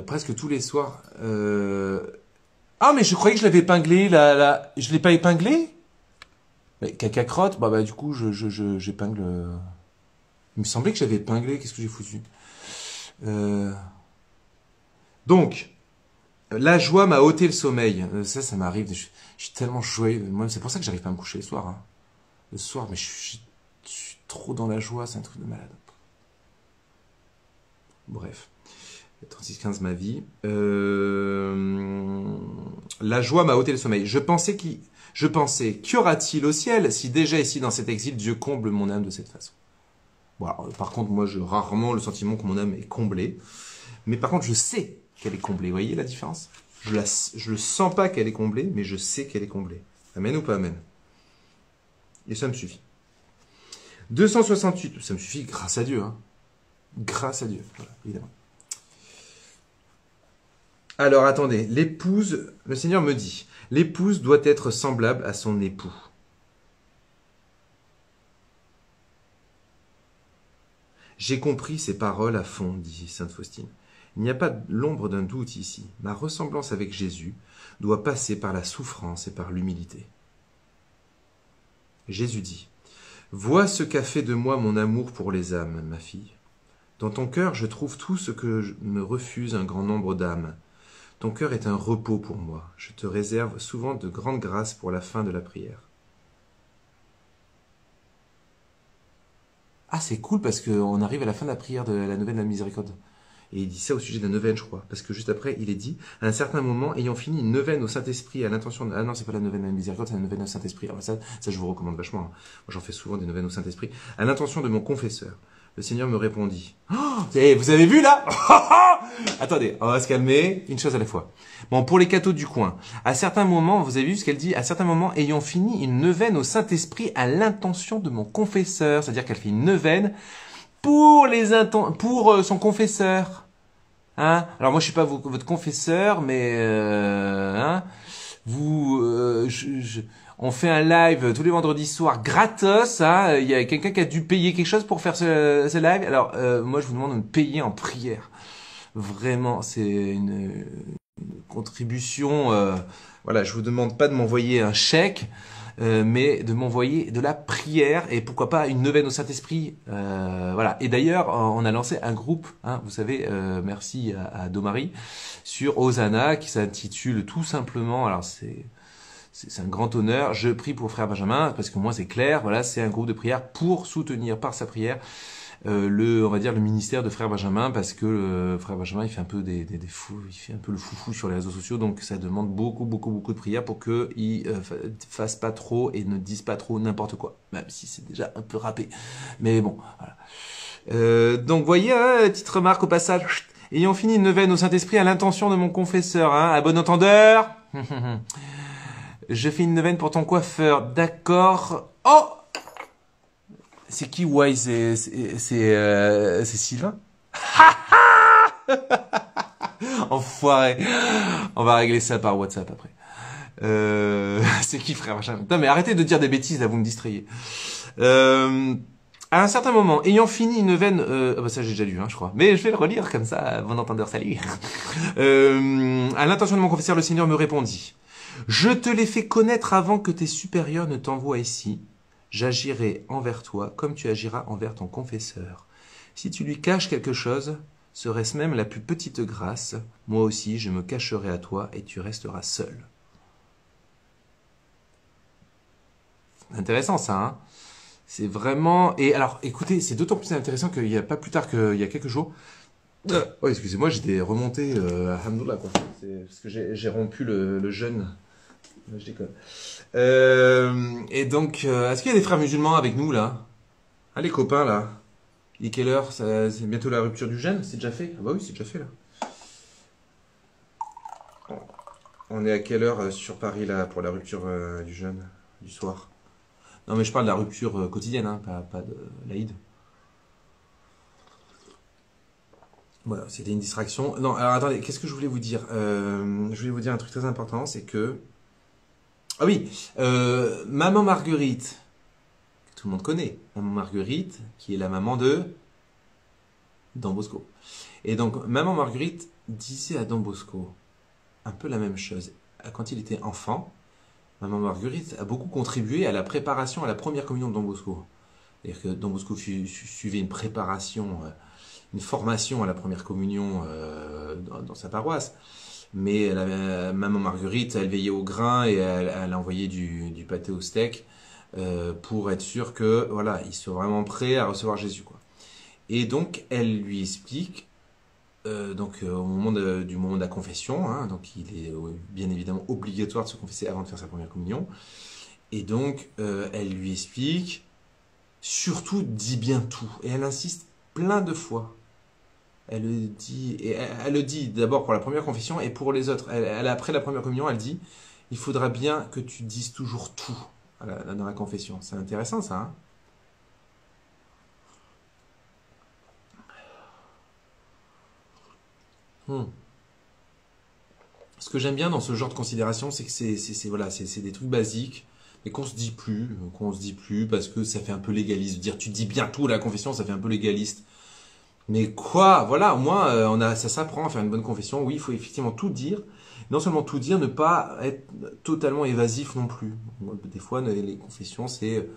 Presque tous les soirs. Ah, mais je croyais que je l'avais épinglé, je l'ai pas épinglé? Mais caca crotte, bah du coup, j'épingle. Il me semblait que j'avais épinglé, qu'est-ce que j'ai foutu? Donc, la joie m'a ôté le sommeil. Ça m'arrive. Je suis tellement joyeux. Moi, c'est pour ça que j'arrive pas à me coucher le soir. Hein. Le soir, mais je suis trop dans la joie, c'est un truc de malade. Bref. 36-15 ma vie. La joie m'a ôté le sommeil. Je pensais, qu'y aura-t-il au ciel si déjà ici dans cet exil Dieu comble mon âme de cette façon? Bon, alors, par contre, moi j'ai rarement le sentiment que mon âme est comblée. Mais par contre, je sais qu'elle est comblée. Vous voyez la différence? Je le sens pas qu'elle est comblée, mais je sais qu'elle est comblée. Amen ou pas amen? Et ça me suffit. 268, ça me suffit grâce à Dieu. Hein. Grâce à Dieu, voilà, évidemment. Alors attendez, l'épouse, le Seigneur me dit, l'épouse doit être semblable à son époux. J'ai compris ces paroles à fond, dit sainte Faustine. Il n'y a pas l'ombre d'un doute ici. Ma ressemblance avec Jésus doit passer par la souffrance et par l'humilité. Jésus dit, vois ce qu'a fait de moi mon amour pour les âmes, ma fille. Dans ton cœur, je trouve tout ce que me refuse un grand nombre d'âmes. Ton cœur est un repos pour moi. Je te réserve souvent de grandes grâces pour la fin de la prière. Ah, c'est cool parce qu'on arrive à la fin de la prière de la neuvaine de la miséricorde. Et il dit ça au sujet de la neuvaine, je crois. Parce que juste après, il est dit, à un certain moment, ayant fini une neuvaine au Saint-Esprit à l'intention de... Ah non, c'est pas la neuvaine de la miséricorde, c'est la neuvaine au Saint-Esprit. Alors ça, je vous recommande vachement. Hein. Moi, j'en fais souvent des neuvaines au Saint-Esprit. À l'intention de mon confesseur. Le Seigneur me répondit. Oh, vous avez vu là? Attendez, on va se calmer, une chose à la fois. Bon, pour les cathos du coin, à certains moments, vous avez vu ce qu'elle dit, à certains moments, ayant fini une neuvaine au Saint-Esprit à l'intention de mon confesseur, c'est-à-dire qu'elle fait une neuvaine pour son confesseur. Hein? Alors moi, je suis pas votre confesseur, mais hein, on fait un live tous les vendredis soirs gratos. Hein, il y a quelqu'un qui a dû payer quelque chose pour faire ce live. Alors moi, je vous demande de me payer en prière. Vraiment, c'est une contribution. Voilà, je vous demande pas de m'envoyer un chèque, mais de m'envoyer de la prière et pourquoi pas une neuvaine au Saint-Esprit. Voilà. Et d'ailleurs, on a lancé un groupe, hein, vous savez, merci à Domari, sur Hosanna, qui s'intitule tout simplement. Alors c'est un grand honneur. Je prie pour frère Benjamin parce que moi c'est clair. Voilà, c'est un groupe de prière pour soutenir par sa prière on va dire le ministère de frère Benjamin, parce que frère Benjamin il fait un peu des fous, il fait un peu le foufou sur les réseaux sociaux, donc ça demande beaucoup de prières pour que il fasse pas trop et ne dise pas trop n'importe quoi, même si c'est déjà un peu râpé. Mais bon, voilà. Donc voyez, hein, petite remarque au passage. Ayant fini une neuvaine au Saint-Esprit à l'intention de mon confesseur, hein, à bon entendeur. Je fais une neuvaine pour ton coiffeur, d'accord. Oh, c'est qui Wise? C'est Sylvain. Enfoiré. On va régler ça par WhatsApp après. C'est qui frère machin? Non mais arrêtez de dire des bêtises là, vous me distrayez. À un certain moment, ayant fini une neuvaine, bah ça j'ai déjà lu, hein, je crois. Mais je vais le relire comme ça, bon entendeur, salut. À l'intention de mon confesseur, le Seigneur me répondit. Je te l'ai fait connaître avant que tes supérieurs ne t'envoient ici. J'agirai envers toi comme tu agiras envers ton confesseur. Si tu lui caches quelque chose, serait-ce même la plus petite grâce, moi aussi je me cacherai à toi et tu resteras seul. Intéressant ça, hein? C'est vraiment... Et alors, écoutez, c'est d'autant plus intéressant qu'il n'y a pas plus tard qu'il y a quelques jours... Oh, excusez-moi, j'étais remonté à Hamdoullah, quoi. C'est parce que j'ai rompu le jeûne. Je déconne. Et donc, est-ce qu'il y a des frères musulmans avec nous, là? Ah, les copains, là. Il est quelle heure? C'est bientôt la rupture du jeûne? C'est déjà fait? Ah bah oui, c'est déjà fait, là. On est à quelle heure sur Paris, là, pour la rupture du jeûne, du soir? Non, mais je parle de la rupture quotidienne, hein, pas de l'Aïd. Voilà, c'était une distraction. Non, alors attendez, qu'est-ce que je voulais vous dire? Je voulais vous dire un truc très important, c'est que... Ah oui, Maman Marguerite, que tout le monde connaît. Maman Marguerite, qui est la maman de Don Bosco. Et donc, Maman Marguerite disait à Don Bosco un peu la même chose. Quand il était enfant, Maman Marguerite a beaucoup contribué à la préparation à la première communion de Don Bosco. C'est-à-dire que Don Bosco suivait une préparation, une formation à la première communion dans sa paroisse. Mais Maman Marguerite, elle veillait au grain et elle envoyait du pâté au steak pour être sûre que voilà, ils soient vraiment prêts à recevoir Jésus, quoi. Et donc elle lui explique au moment du moment de la confession, hein, donc il est bien évidemment obligatoire de se confesser avant de faire sa première communion. Et donc elle lui explique, surtout dis bien tout. Et elle insiste plein de fois. Elle le dit d'abord pour la première confession et pour les autres. Après la première communion, elle dit, il faudra bien que tu dises toujours tout dans la confession. C'est intéressant ça, hein. Hmm. Ce que j'aime bien dans ce genre de considération, c'est que voilà, c'est des trucs basiques, mais qu'on se dit plus parce que ça fait un peu légaliste. Dire tu dis bien tout à la confession, ça fait un peu légaliste. Mais quoi, voilà, au moins ça s'apprend à faire une bonne confession. Oui, il faut effectivement tout dire. Non seulement tout dire, ne pas être totalement évasif non plus. Des fois, les confessions, c'est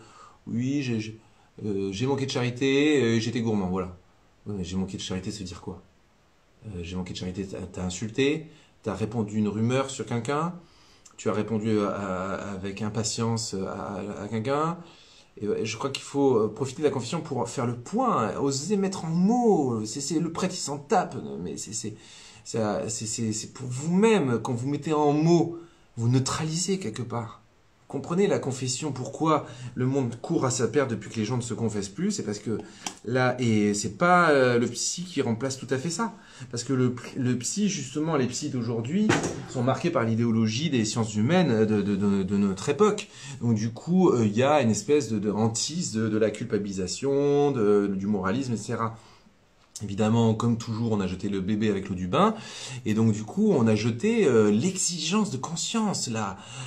oui, j'ai manqué de charité, j'étais gourmand, voilà. Ouais, j'ai manqué de charité, ça veut dire quoi? J'ai manqué de charité, t'as insulté, t'as répandu une rumeur sur quelqu'un, tu as répondu avec impatience à quelqu'un. Et ouais, je crois qu'il faut profiter de la confession pour faire le point, oser mettre en mots. Le prêtre, il s'en tape, mais c'est pour vous-même. Quand vous mettez en mots, vous neutralisez quelque part. Comprenez la confession, pourquoi le monde court à sa perte depuis que les gens ne se confessent plus, c'est parce que là, et c'est pas le psy qui remplace tout à fait ça. Parce que le psy, justement, les psys d'aujourd'hui sont marqués par l'idéologie des sciences humaines de notre époque. Donc du coup, il y a une espèce de hantise de la culpabilisation, du moralisme, etc. Évidemment, comme toujours, on a jeté le bébé avec l'eau du bain, et donc du coup, on a jeté l'exigence de conscience,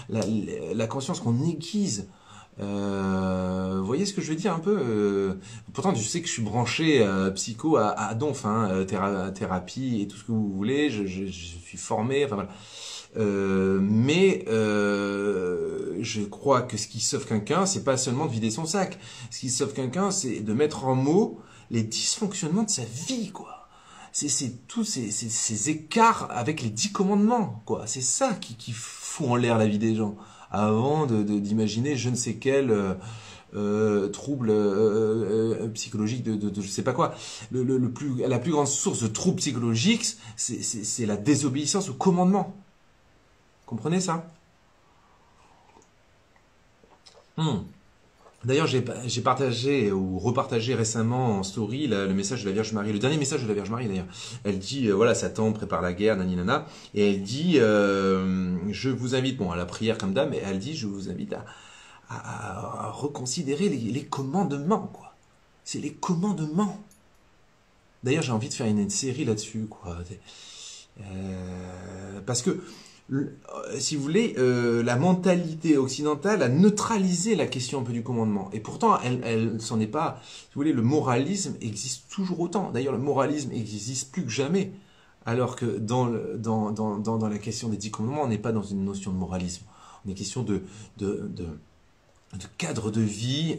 la conscience qu'on aiguise. Vous voyez ce que je veux dire un peu pourtant, je sais que je suis branché psycho à donf, hein, thérapie et tout ce que vous voulez, je suis formé, enfin voilà. Je crois que ce qui sauve quelqu'un, c'est pas seulement de vider son sac. Ce qui sauve quelqu'un, c'est de mettre en mots les dysfonctionnements de sa vie, quoi. C'est tous ces écarts avec les 10 commandements, quoi. C'est ça qui fout en l'air la vie des gens. Avant d'imaginer je ne sais quel trouble psychologique de je sais pas quoi. La plus grande source de troubles psychologiques, c'est la désobéissance au commandement. Comprenez ça? Hmm. D'ailleurs, j'ai partagé ou repartagé récemment en story le message de la Vierge Marie, le dernier message de la Vierge Marie d'ailleurs. Elle dit, voilà, Satan prépare la guerre, nani nana, et elle dit, je vous invite, bon, à la prière comme dame, mais elle dit, je vous invite à reconsidérer les commandements, quoi. C'est les commandements. D'ailleurs, j'ai envie de faire une série là-dessus, quoi. Parce que si vous voulez, la mentalité occidentale a neutralisé la question un peu du commandement. Et pourtant, elle s'en est pas. Si vous voulez, le moralisme existe toujours autant. D'ailleurs, le moralisme existe plus que jamais. Alors que dans la question des 10 commandements, on n'est pas dans une notion de moralisme. On est question de cadre de vie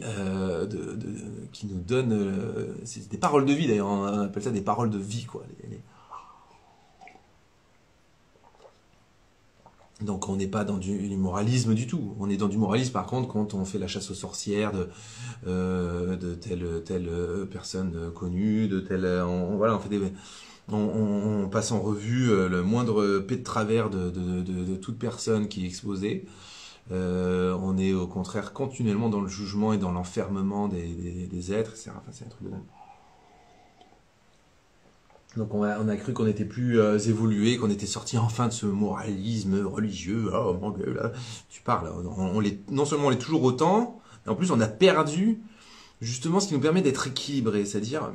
qui nous donne. C'est des paroles de vie d'ailleurs. On appelle ça des paroles de vie, quoi. Donc on n'est pas dans du moralisme du tout. On est dans du moralisme par contre quand on fait la chasse aux sorcières de telle personne connue, de telle voilà, on passe en revue le moindre pet de travers de toute personne qui est exposée. On est au contraire continuellement dans le jugement et dans l'enfermement des êtres, etc. Enfin, c'est un truc de dingue. Donc on a cru qu'on était plus évolué, qu'on était sorti enfin de ce moralisme religieux. Oh mon Dieu, là, tu parles. Non seulement on l'est toujours autant, mais en plus on a perdu justement ce qui nous permet d'être équilibré. C'est-à-dire,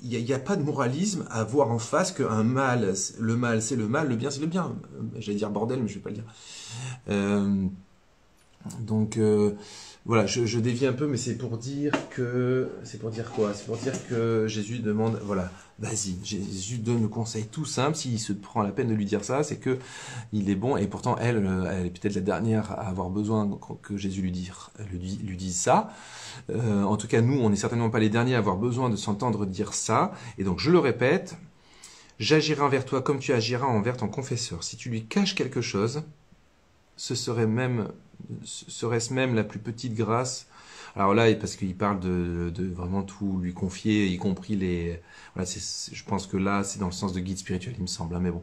il n'y a pas de moralisme à voir en face qu'un mal, le mal c'est le mal, le bien c'est le bien. J'allais dire bordel, mais je ne vais pas le dire. Euh, donc voilà, je dévie un peu, mais c'est pour dire que c'est pour dire quoi? C'est pour dire que Jésus demande, voilà, vas-y. Jésus donne le conseil tout simple. S'il se prend la peine de lui dire ça, c'est que il est bon. Et pourtant, elle est peut-être la dernière à avoir besoin que Jésus lui dise ça. En tout cas, nous, on n'est certainement pas les derniers à avoir besoin de s'entendre dire ça. Et donc, je le répète, j'agirai envers toi comme tu agiras envers ton confesseur. Si tu lui caches quelque chose, serait-ce même la plus petite grâce. Alors là, parce qu'il parle de vraiment tout lui confier, y compris les. Voilà, je pense que là, c'est dans le sens de guide spirituel, il me semble. Hein, mais bon.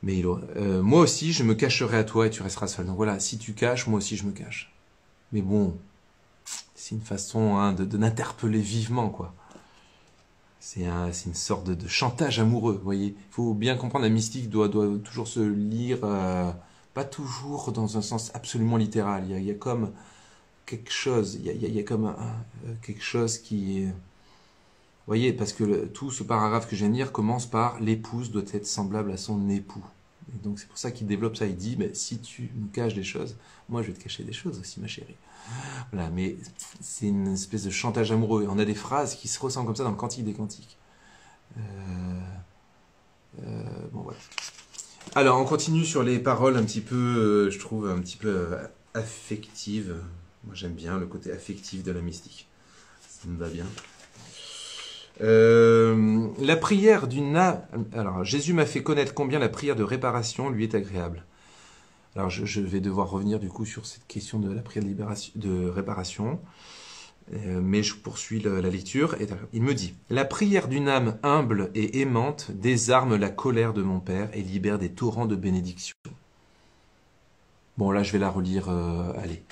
Mais moi aussi, je me cacherai à toi et tu resteras seul. Donc voilà, si tu caches, moi aussi, je me cache. Mais bon, c'est une façon hein, de n'interpeller vivement, quoi. C'est une sorte de chantage amoureux, vous voyez. Il faut bien comprendre, la mystique doit toujours se lire. pas toujours dans un sens absolument littéral. Il y a comme quelque chose, il y a comme quelque chose qui est... Vous voyez, parce que tout ce paragraphe que je viens de lire commence par l'épouse doit être semblable à son époux. Et donc c'est pour ça qu'il développe ça. Il dit, mais si tu me caches des choses, moi je vais te cacher des choses aussi, ma chérie. Voilà, mais c'est une espèce de chantage amoureux. Et on a des phrases qui se ressemblent comme ça dans le Cantique des Cantiques. Bon, voilà. Alors, on continue sur les paroles un petit peu, je trouve, un petit peu affectives. Moi, j'aime bien le côté affectif de la mystique. Ça me va bien. La prière d'une âme... Alors, Jésus m'a fait connaître combien la prière de réparation lui est agréable. Alors, je vais devoir revenir du coup sur cette question de la prière de réparation. Mais je poursuis la lecture. Et il me dit, la prière d'une âme humble et aimante désarme la colère de mon Père et libère des torrents de bénédiction. Bon, là, je vais la relire, allez,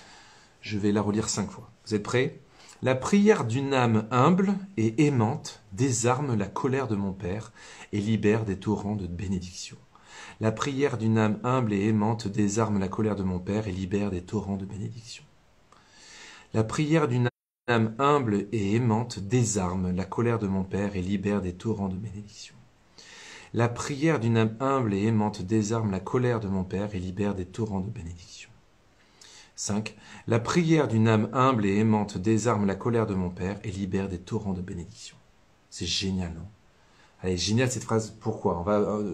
je vais la relire 5 fois. Vous êtes prêts? La prière d'une âme humble et aimante désarme la colère de mon Père et libère des torrents de bénédiction. La prière d'une âme humble et aimante désarme la colère de mon Père et libère des torrents de bénédiction. La prière d'une âme humble et aimante désarme la colère de mon Père et libère des torrents de bénédiction. La prière d'une âme humble et aimante désarme la colère de mon Père et libère des torrents de bénédiction. 5. La prière d'une âme humble et aimante désarme la colère de mon Père et libère des torrents de bénédiction. C'est génial, non? Allez, génial cette phrase. Pourquoi?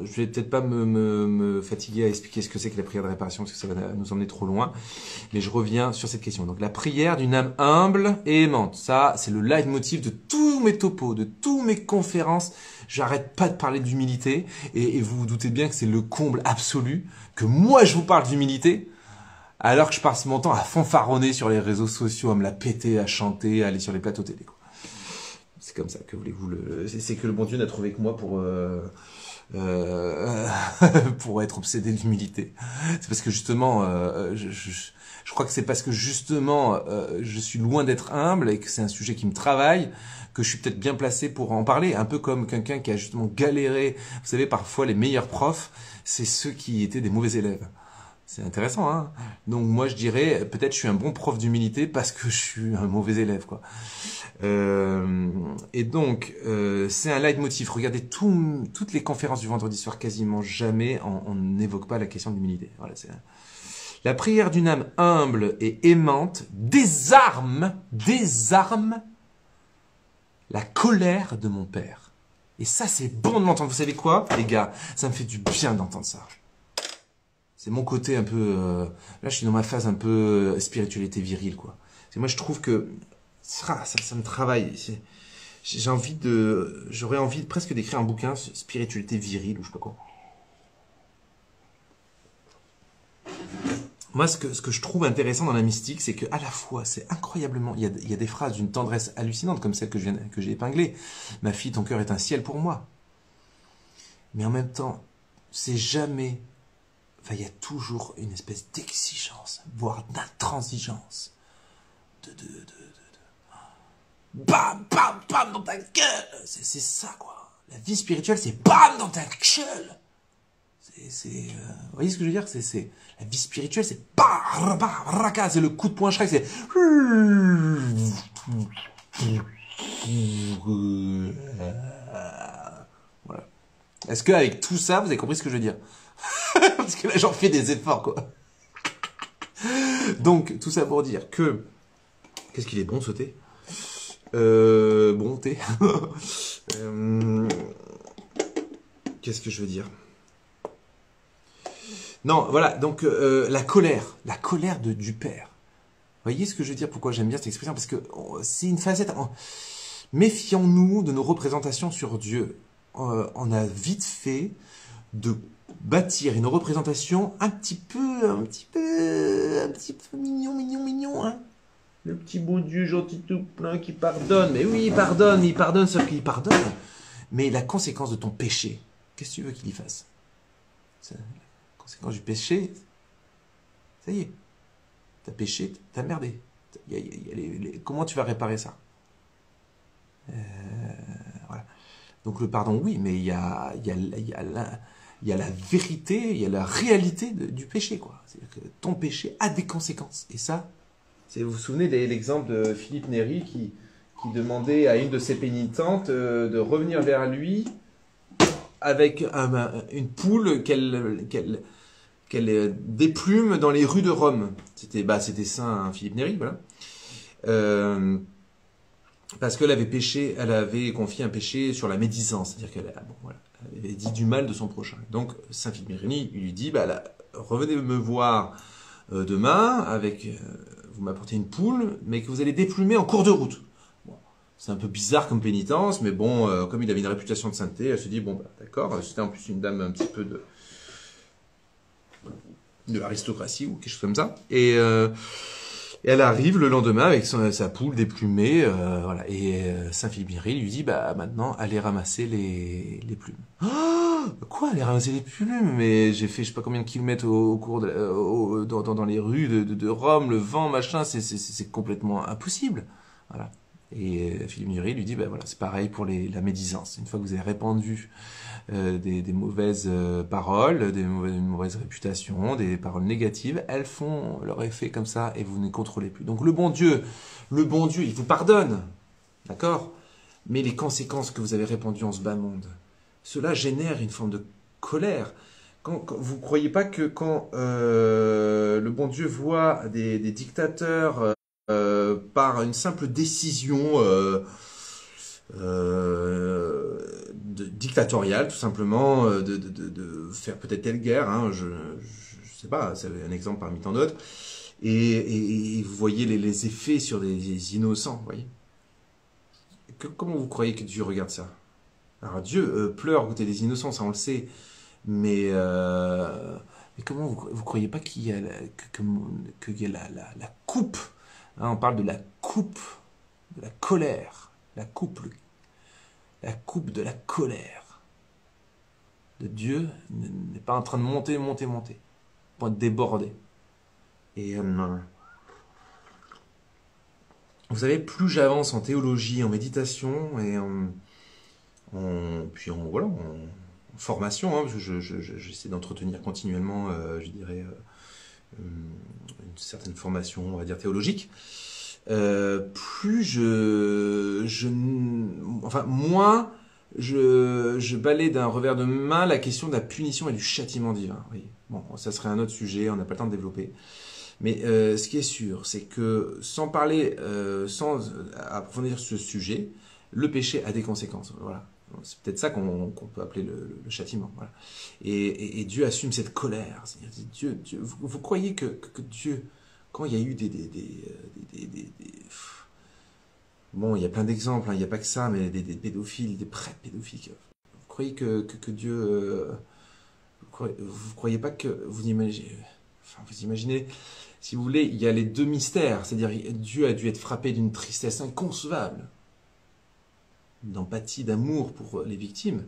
Je vais peut-être pas me fatiguer à expliquer ce que c'est que la prière de réparation, parce que ça va nous emmener trop loin. Mais je reviens sur cette question. Donc, la prière d'une âme humble et aimante. Ça, c'est le leitmotiv de tous mes topos, de toutes mes conférences. J'arrête pas de parler d'humilité. Et vous vous doutez bien que c'est le comble absolu que moi, je vous parle d'humilité. Alors que je passe mon temps à fanfaronner sur les réseaux sociaux, à me la péter, à chanter, à aller sur les plateaux télé, quoi. C'est comme ça, que voulez-vous, c'est que le bon Dieu n'a trouvé que moi pour être obsédé d'humilité. C'est parce que justement, je crois que c'est parce que justement, je suis loin d'être humble et que c'est un sujet qui me travaille, que je suis peut-être bien placé pour en parler. Un peu comme quelqu'un qui a justement galéré. Vous savez, parfois les meilleurs profs, c'est ceux qui étaient des mauvais élèves. C'est intéressant, hein. Donc moi je dirais, peut-être je suis un bon prof d'humilité parce que je suis un mauvais élève, quoi. Et donc, c'est un leitmotiv. Regardez toutes les conférences du vendredi soir, quasiment jamais on n'évoque pas la question de l'humilité. Voilà, la prière d'une âme humble et aimante désarme la colère de mon Père. Et ça, c'est bon de l'entendre. Vous savez quoi, les gars? Ça me fait du bien d'entendre ça. C'est mon côté un peu... là, je suis dans ma phase un peu spiritualité virile, quoi. Moi, je trouve que ça me travaille. J'aurais envie presque d'écrire un bouquin sur spiritualité virile ou je sais pas quoi. Moi, ce que je trouve intéressant dans la mystique, c'est que à la fois, c'est incroyablement... Il y a des phrases d'une tendresse hallucinante, comme celle que j'ai épinglée. Ma fille, ton cœur est un ciel pour moi. Mais en même temps, c'est jamais... Enfin, il y a toujours une espèce d'exigence, voire d'intransigeance. Bam, bam, bam dans ta gueule. C'est ça, quoi. La vie spirituelle, c'est bam dans ta gueule. Vous voyez ce que je veux dire? La vie spirituelle, c'est bam, bam, raka. C'est le coup de poing Shrek, c'est... Voilà. Est-ce qu'avec tout ça, vous avez compris ce que je veux dire? Parce que là, j'en fais des efforts, quoi. Donc, tout ça pour dire que... Qu'est-ce qu'il est bon, ce thé? Bon thé. Qu'est-ce que je veux dire? Non, voilà, donc la colère du Père. Vous voyez ce que je veux dire? Pourquoi j'aime bien cette expression? Parce que c'est une facette... Méfions-nous de nos représentations sur Dieu. On a vite fait de bâtir une représentation un petit peu mignon, hein. Le petit beau Dieu gentil tout plein qui pardonne. Mais oui, il pardonne, sauf qu'il pardonne. Mais la conséquence de ton péché, qu'est-ce que tu veux qu'il y fasse? La conséquence du péché, ça y est. T'as péché, t'as merdé. Comment tu vas réparer ça? Voilà. Donc le pardon, oui, mais il y a il y a la vérité, il y a la réalité du péché, quoi. C'est-à-dire que ton péché a des conséquences. Et ça, vous vous souvenez de l'exemple de Philippe Néri qui demandait à une de ses pénitentes de revenir vers lui avec une poule qu'elle déplume dans les rues de Rome. C'était Saint Philippe Néri, voilà. Parce qu'elle avait péché, elle avait confié un péché sur la médisance, c'est-à-dire qu'elle avait dit du mal de son prochain. Donc Saint Philippe Néri lui dit, revenez me voir demain avec, vous m'apportez une poule, mais que vous allez déplumer en cours de route. Bon, c'est un peu bizarre comme pénitence, mais bon, comme il avait une réputation de sainteté, elle se dit, d'accord, c'était en plus une dame un petit peu de l'aristocratie ou quelque chose comme ça. Et elle arrive le lendemain avec sa poule déplumée, voilà. Et Saint-Philippe Néri lui dit, maintenant, allez ramasser les plumes. Oh, quoi, aller ramasser les plumes? Mais j'ai fait je sais pas combien de kilomètres au cours dans les rues de Rome, le vent, machin, c'est complètement impossible. Voilà. Et Philippe Néri lui dit, voilà, c'est pareil pour la médisance. Une fois que vous avez répandu des mauvaises paroles, une mauvaise réputation, des paroles négatives, elles font leur effet comme ça et vous ne les contrôlez plus. Donc le bon Dieu, il vous pardonne, d'accord? Mais les conséquences que vous avez répandues en ce bas monde, cela génère une forme de colère. Vous ne croyez pas que quand le bon Dieu voit des dictateurs par une simple décision dictatoriale, tout simplement, de faire peut-être telle guerre, hein, je sais pas, c'est un exemple parmi tant d'autres, et vous voyez les effets sur des innocents, vous voyez. Comment vous croyez que Dieu regarde ça? Alors Dieu pleure à côté des innocents, ça on le sait, mais comment vous croyez pas qu'il y a qu'il y a la coupe, hein, on parle de la coupe de la colère, la coupe de la colère de Dieu n'est pas en train de monter, pour déborder. Et vous savez, plus j'avance en théologie, en méditation et en formation, hein, parce que j'essaie d'entretenir continuellement, je dirais, une certaine formation, on va dire théologique. Moins je balaie d'un revers de main la question de la punition et du châtiment divin. Oui. Bon, ça serait un autre sujet, on n'a pas le temps de développer. Mais ce qui est sûr, c'est que sans approfondir ce sujet, le péché a des conséquences. Voilà. C'est peut-être ça qu'on peut appeler le châtiment. Voilà. Et Dieu assume cette colère. C'est-à-dire, Dieu, vous croyez que Dieu, quand il y a eu bon, il y a plein d'exemples, hein, il n'y a pas que ça, mais des pédophiles, des prêtres pédophiles. Vous croyez que Dieu... vous croyez pas que... vous imaginez, si vous voulez, il y a les deux mystères. C'est-à-dire, Dieu a dû être frappé d'une tristesse inconcevable, d'empathie, d'amour pour les victimes.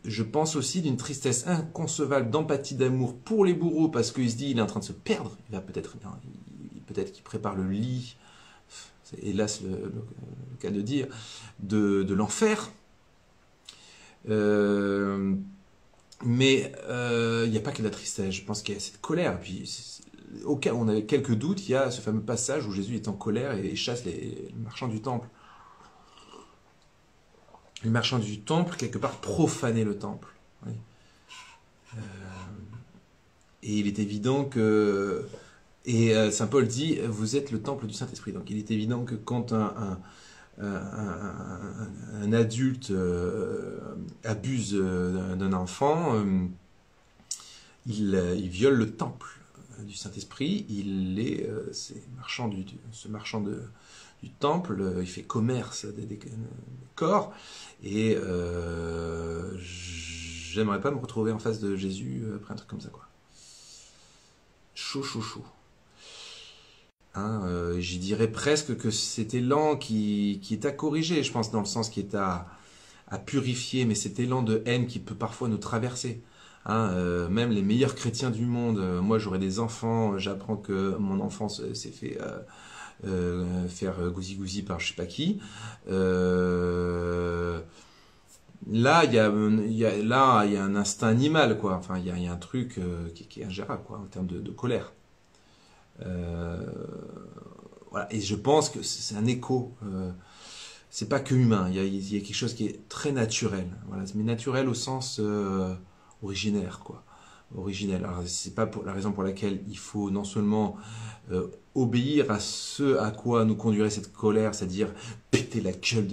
Je pense aussi d'une tristesse inconcevable, d'empathie, d'amour pour les bourreaux, parce qu'il se dit il est en train de se perdre. Il va peut-être qu'il prépare le lit, c'est hélas le cas de dire, de l'enfer. Mais il n'y a pas que de la tristesse. Je pense qu'il y a cette colère. Et puis, au cas où on avait quelques doutes, il y a ce fameux passage où Jésus est en colère et chasse les marchands du temple. Les marchands du temple, quelque part, profanaient le temple. Oui. Et il est évident que... Et Saint Paul dit, vous êtes le temple du Saint-Esprit. Donc il est évident que quand un adulte abuse d'un enfant, il viole le temple du Saint-Esprit. Ce marchand du temple, il fait commerce des corps. Et j'aimerais pas me retrouver en face de Jésus après un truc comme ça, quoi. Chaud. Hein, j'y dirais presque que cet élan qui est à corriger, je pense, dans le sens qui est à purifier, mais cet élan de haine qui peut parfois nous traverser. Hein, même les meilleurs chrétiens du monde, moi j'aurais des enfants, j'apprends que mon enfant s'est fait faire gousi-gousi par je sais pas qui. Là, là, il y a un instinct animal, quoi. Enfin, il y a un truc qui est ingérable, quoi, en termes de colère. Euh, voilà. Et je pense que c'est un écho. C'est pas que humain. Il y a quelque chose qui est très naturel. Voilà, mais naturel au sens originaire, quoi. Originel. Alors, c'est pas pour la raison pour laquelle il faut non seulement obéir à ce à quoi nous conduirait cette colère, c'est-à-dire péter la gueule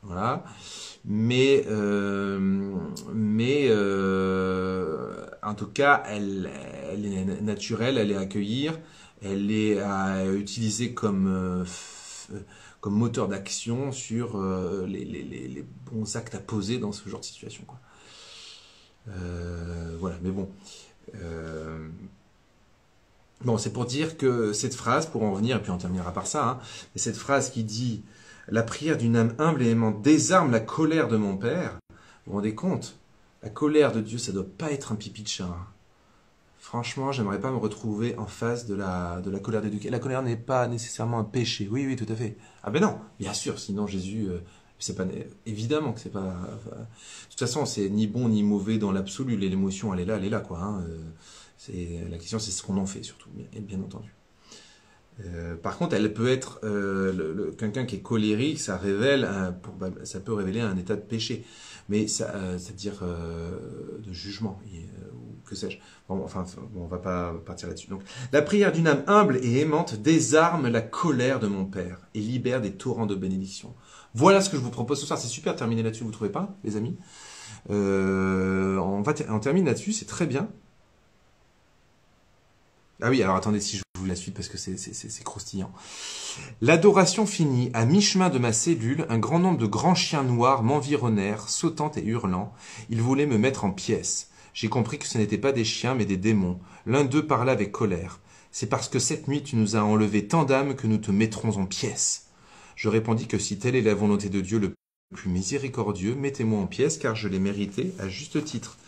voilà, en tout cas, elle est naturelle, elle est à accueillir, elle est à utiliser comme moteur d'action sur les bons actes à poser dans ce genre de situation, quoi. Voilà, mais bon. Euh, bon, c'est pour dire que cette phrase, pour en revenir, et puis on terminera par ça, hein, mais cette phrase qui dit la prière d'une âme humble et aimante désarme la colère de mon Père. Vous vous rendez compte? La colère de Dieu, ça doit pas être un pipi de chat, hein. Franchement, j'aimerais pas me retrouver en face de la colère de Dieu. Et la colère n'est pas nécessairement un péché. Oui, oui, tout à fait. Ah ben non, bien sûr, sinon Jésus, c'est pas évidemment que c'est pas. De toute façon, c'est ni bon ni mauvais dans l'absolu. L'émotion, elle est là, quoi, hein. La question, c'est ce qu'on en fait surtout, bien entendu. Par contre, elle peut être quelqu'un qui est colérique, ça peut révéler un état de péché, mais c'est-à-dire de jugement ou que sais-je. Bon, enfin, bon, on va pas partir là-dessus. Donc, la prière d'une âme humble et aimante désarme la colère de mon Père et libère des torrents de bénédiction. Voilà ce que je vous propose ce soir. C'est super de terminer là-dessus, vous trouvez pas, les amis? On termine là-dessus, c'est très bien. Ah oui, alors attendez si je vous la suite parce que c'est croustillant. L'adoration finie, à mi-chemin de ma cellule, un grand nombre de grands chiens noirs m'environnèrent, sautant et hurlant. Ils voulaient me mettre en pièces. J'ai compris que ce n'étaient pas des chiens mais des démons. L'un d'eux parla avec colère. C'est parce que cette nuit tu nous as enlevé tant d'âmes que nous te mettrons en pièces. Je répondis que si telle est la volonté de Dieu le plus miséricordieux, mettez-moi en pièces car je l'ai mérité à juste titre.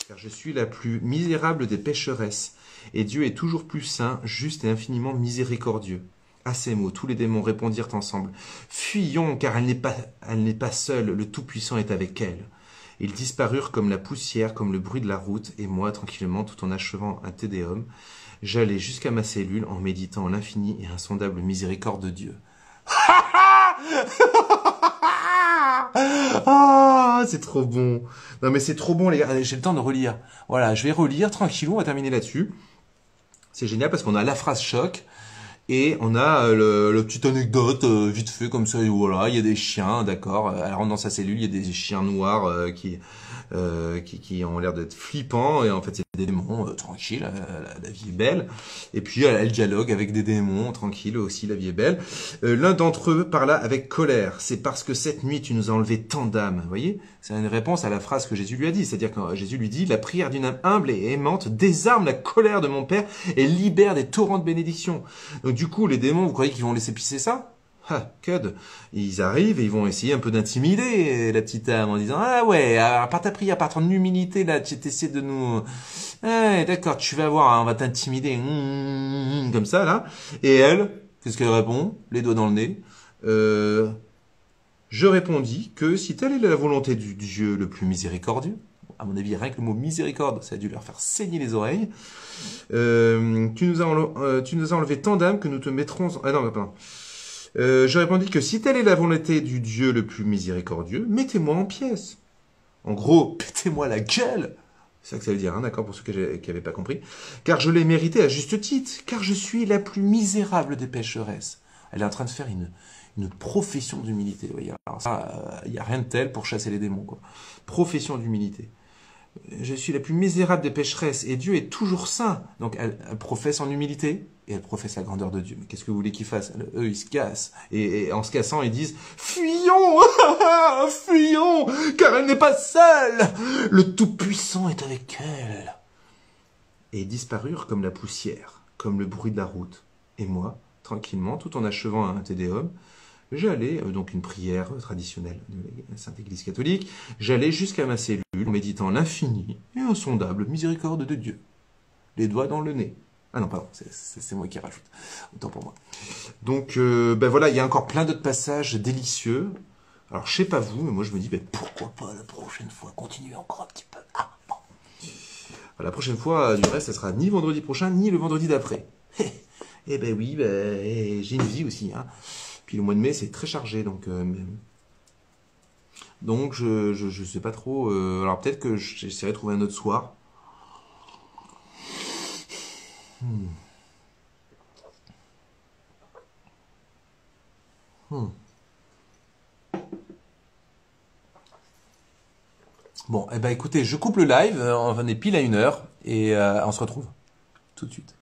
Car je suis la plus misérable des pécheresses. Et Dieu est toujours plus saint, juste et infiniment miséricordieux. À ces mots, tous les démons répondirent ensemble. Fuyons, car elle n'est pas seule, le Tout-Puissant est avec elle. Ils disparurent comme la poussière, comme le bruit de la route, et moi, tranquillement, tout en achevant un tédéum, j'allais jusqu'à ma cellule en méditant l'infini et insondable miséricorde de Dieu. Ah, c'est trop bon. Non mais c'est trop bon les gars, j'ai le temps de relire. Voilà, je vais relire tranquillou, on va terminer là-dessus. C'est génial parce qu'on a la phrase choc et on a le petite anecdote vite fait comme ça. Et voilà, il y a des chiens, d'accord. Elle rentre dans sa cellule, il y a des chiens noirs qui ont l'air d'être flippants et en fait c'est des démons, tranquille, la vie est belle. Et puis elle dialogue avec des démons, tranquille aussi, la vie est belle. L'un d'entre eux parla avec colère. C'est parce que cette nuit tu nous as enlevé tant d'âmes. Vous voyez, c'est une réponse à la phrase que Jésus lui a dit. C'est-à-dire que Jésus lui dit, la prière d'une âme humble et aimante désarme la colère de mon Père et libère des torrents de bénédiction. Donc du coup, les démons, vous croyez qu'ils vont laisser pisser ça? Ah, cud. Ils arrivent et ils vont essayer un peu d'intimider la petite âme en disant ah ouais, par ta prière, par ton humilité là, tu essaies de nous. Ah, d'accord, tu vas voir, hein, on va t'intimider, comme ça là. Et elle, qu'est-ce qu'elle répond? Les doigts dans le nez. Je répondis que si telle est la volonté du Dieu le plus miséricordieux, à mon avis rien que le mot miséricorde, ça a dû leur faire saigner les oreilles. Tu nous as enlevé tant d'âmes que nous te mettrons. Ah non, pardon. Je répondis que si telle est la volonté du Dieu le plus miséricordieux, mettez-moi en pièces. En gros, pétez-moi la gueule. C'est ça que ça veut dire, hein, d'accord, pour ceux qui n'avaient pas compris. Car je l'ai mérité à juste titre, car je suis la plus misérable des pécheresses. Elle est en train de faire une profession d'humilité. Vous voyez. Alors ça, il n'y a rien de tel pour chasser les démons, quoi. Profession d'humilité. Je suis la plus misérable des pécheresses et Dieu est toujours saint. Donc elle professe en humilité et elle professe la grandeur de Dieu. Mais qu'est-ce que vous voulez qu'ils fassent? Eux, ils se cassent. Et en se cassant, ils disent « Fuyons, fuyons, car elle n'est pas seule. Le Tout-Puissant est avec elle. » Et ils disparurent comme la poussière, comme le bruit de la route. Et moi, tranquillement, tout en achevant un tédéum, j'allais, donc une prière traditionnelle de la Sainte Église catholique, j'allais jusqu'à ma cellule en méditant l'infini et insondable miséricorde de Dieu. Les doigts dans le nez. Ah non, pardon, c'est moi qui rajoute. Autant pour moi. Donc, ben voilà, il y a encore plein d'autres passages délicieux. Alors, je sais pas vous, mais moi, je me dis, ben, pourquoi pas la prochaine fois, continuer encore un petit peu. Ah, bon. La prochaine fois, du reste, ça sera ni vendredi prochain, ni le vendredi d'après. Eh ben oui, ben, j'ai une vie aussi. Hein. Puis le mois de mai, c'est très chargé, donc je sais pas trop. Alors peut-être que j'essaierai de trouver un autre soir. Hmm. Hmm. Bon, eh ben écoutez, je coupe le live, on est pile à 1 heure et on se retrouve tout de suite.